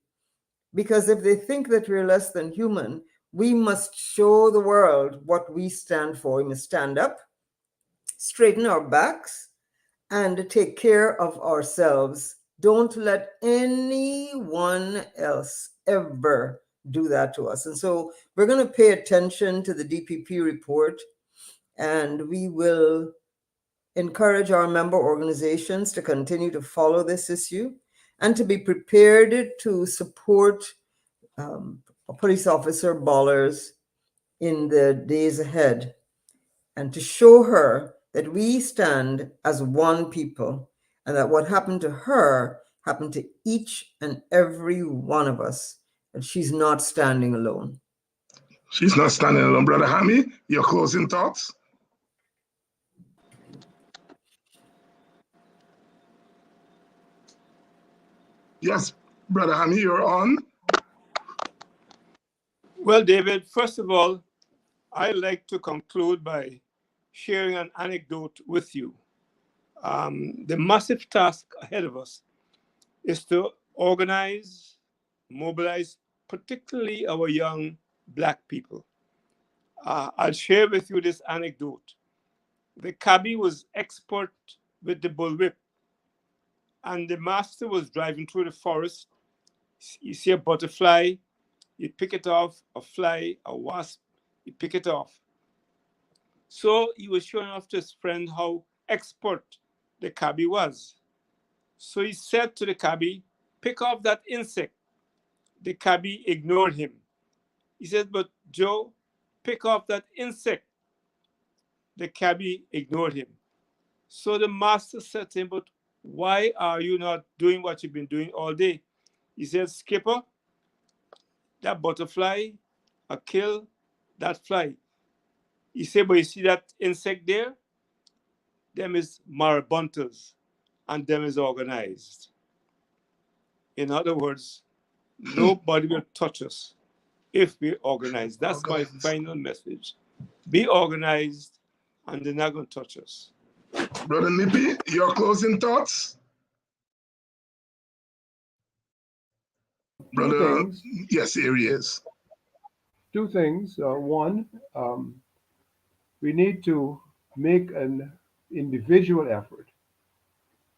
because if they think that we're less than human, we must show the world what we stand for. We must stand up, straighten our backs, and take care of ourselves. Don't let anyone else ever do that to us. And so we're going to pay attention to the DPP report, and we will encourage our member organizations to continue to follow this issue and to be prepared to support police officer Bollers in the days ahead, and to show her that we stand as one people, and that what happened to her happened to each and every one of us, and she's not standing alone. She's not standing alone. Brother Hammy, your closing thoughts? Yes, Brother Hammy, you're on. Well, David, first of all, I'd like to conclude by sharing an anecdote with you. The massive task ahead of us is to organize, mobilize, particularly our young Black people. I'll share with you this anecdote. The cabby was expert with the bullwhip, and the master was driving through the forest. You see a butterfly, you pick it off, a fly, a wasp, you pick it off. So he was showing off to his friend how expert the cabby was. So he said to the cabby, pick off that insect. The cabby ignored him. He said, but Joe, pick off that insect. The cabby ignored him. So the master said to him, but why are you not doing what you've been doing all day? He said, Skipper, that butterfly, I kill that fly. He said, but you see that insect there? Them is marabuntas, and them is organized. In other words, nobody will touch us if we organize. That's my final message. Be organized, and they're not going to touch us. Brother Nippy, your closing thoughts? Brother, yes, here he is. Two things. One, we need to make an individual effort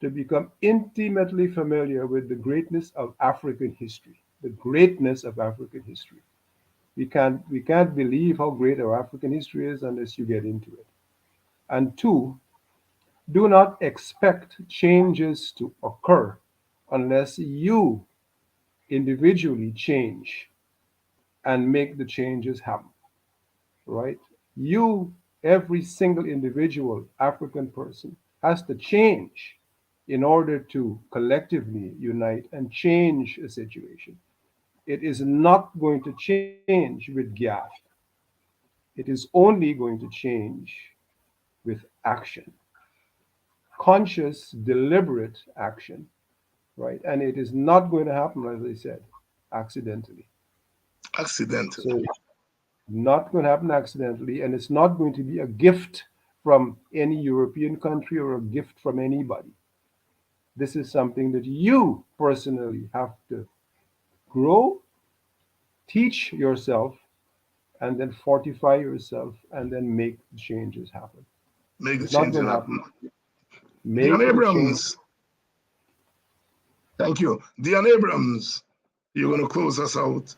to become intimately familiar with the greatness of African history. The greatness of African history. We can't believe how great our African history is unless you get into it. And two, do not expect changes to occur unless you individually change and make the changes happen, right? You, every single individual African person, has to change in order to collectively unite and change a situation. It is not going to change with gaffe. It is only going to change with action, conscious, deliberate action, right? And it is not going to happen, as I said, accidentally. Accidentally. So not going to happen accidentally, and it's not going to be a gift from any European country or a gift from anybody. This is something that you personally have to grow, teach yourself, and then fortify yourself, and then make the changes happen. Make the changes happen. Make Dion Abrams. Thank you. Dion Abrams, you're going to close us out.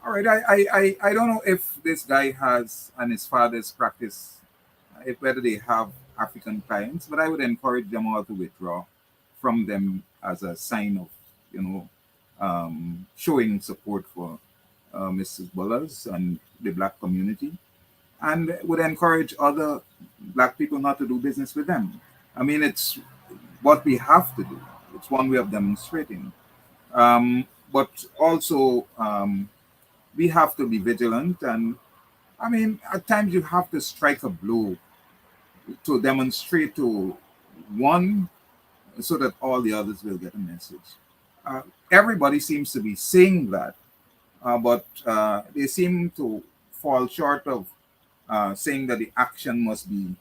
All right. I don't know if this guy has and his father's practice, whether they have African clients, but I would encourage them all to withdraw from them as a sign of, showing support for Mrs. Bullas and the Black community, and would encourage other Black people not to do business with them. I mean, it's what we have to do. It's one way of demonstrating. But also, we have to be vigilant. And I mean, at times you have to strike a blow to demonstrate to one so that all the others will get a message. Everybody seems to be saying that, but they seem to fall short of saying that the action must be,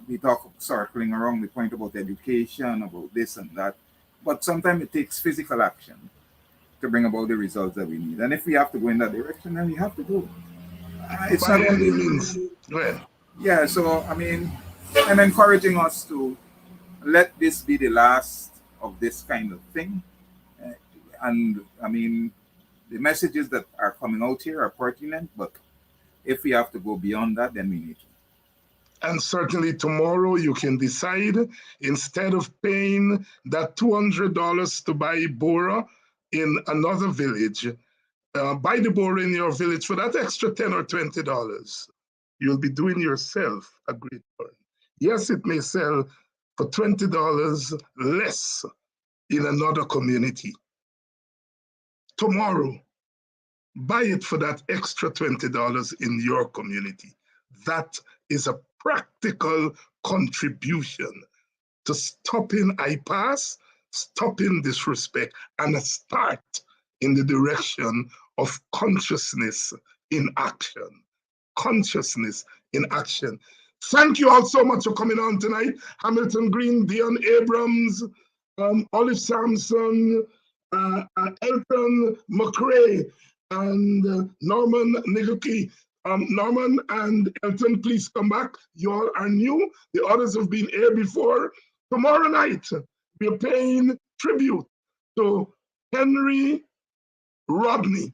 we talk circling around the point about education, about this and that, but sometimes it takes physical action to bring about the results that we need. And if we have to go in that direction, then we have to go. It's By not any only means. Well, yeah, so I mean, I'm encouraging us to let this be the last of this kind of thing. And I mean, the messages that are coming out here are pertinent, but if we have to go beyond that, then we need to. and certainly tomorrow you can decide, instead of paying that $200 to buy Bora in another village, buy the Bora in your village for that extra $10 or $20. You'll be doing yourself a great turn. Yes, it may sell for $20 less in another community. Tomorrow, buy it for that extra $20 in your community. That is a practical contribution to stopping IPAS, stopping disrespect, and a start in the direction of consciousness in action. Consciousness in action. Thank you all so much for coming on tonight. Hamilton Green, Dion Abrams, Olive Sampson, Elton McRae, and Norman Niguki. Norman and Elton, please come back. You all are new. The others have been here before. Tomorrow night, we're paying tribute to Henry Rodney,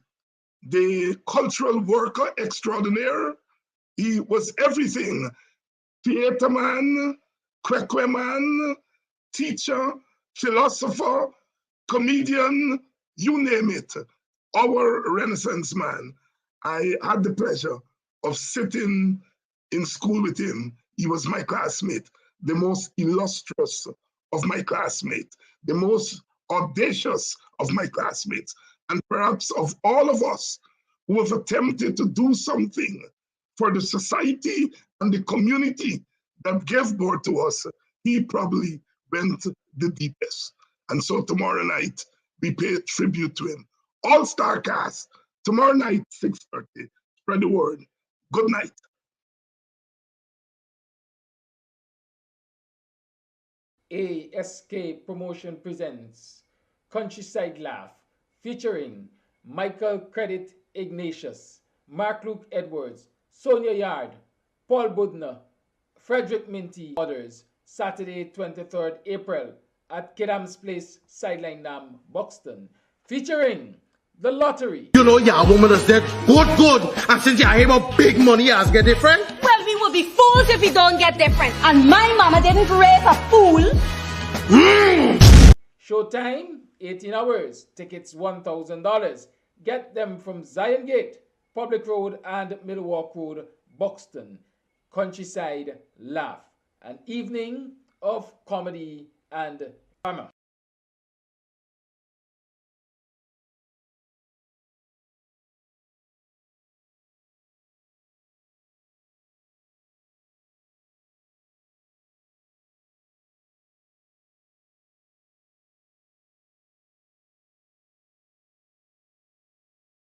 the cultural worker extraordinaire. He was everything: theater man, kwekwe man, teacher, philosopher, comedian, you name it. Our Renaissance man. I had the pleasure of sitting in school with him. He was my classmate, the most illustrious of my classmates, the most audacious of my classmates, and perhaps of all of us who have attempted to do something for the society and the community that gave birth to us. He probably went the deepest. And so tomorrow night, we pay tribute to him. All-star cast, tomorrow night, 6:30. Spread the word. Good night. ASK Promotion presents Countryside Laugh, featuring Michael Credit Ignatius, Mark Luke Edwards, Sonia Yard, Paul Budner, Frederick Minty, others, Saturday, 23rd April at Kidam's Place, Sideline Dam, Buxton, featuring The Lottery. You know, your woman is dead. Good. And since you hear about big money, you get different. Well, we will be fools if we don't get different. And my mama didn't raise a fool. Showtime, 18 hours. Tickets $1,000. Get them from Zion Gate, Public Road, and Millwalk Road, Buxton. Countryside Laugh. An evening of comedy and drama.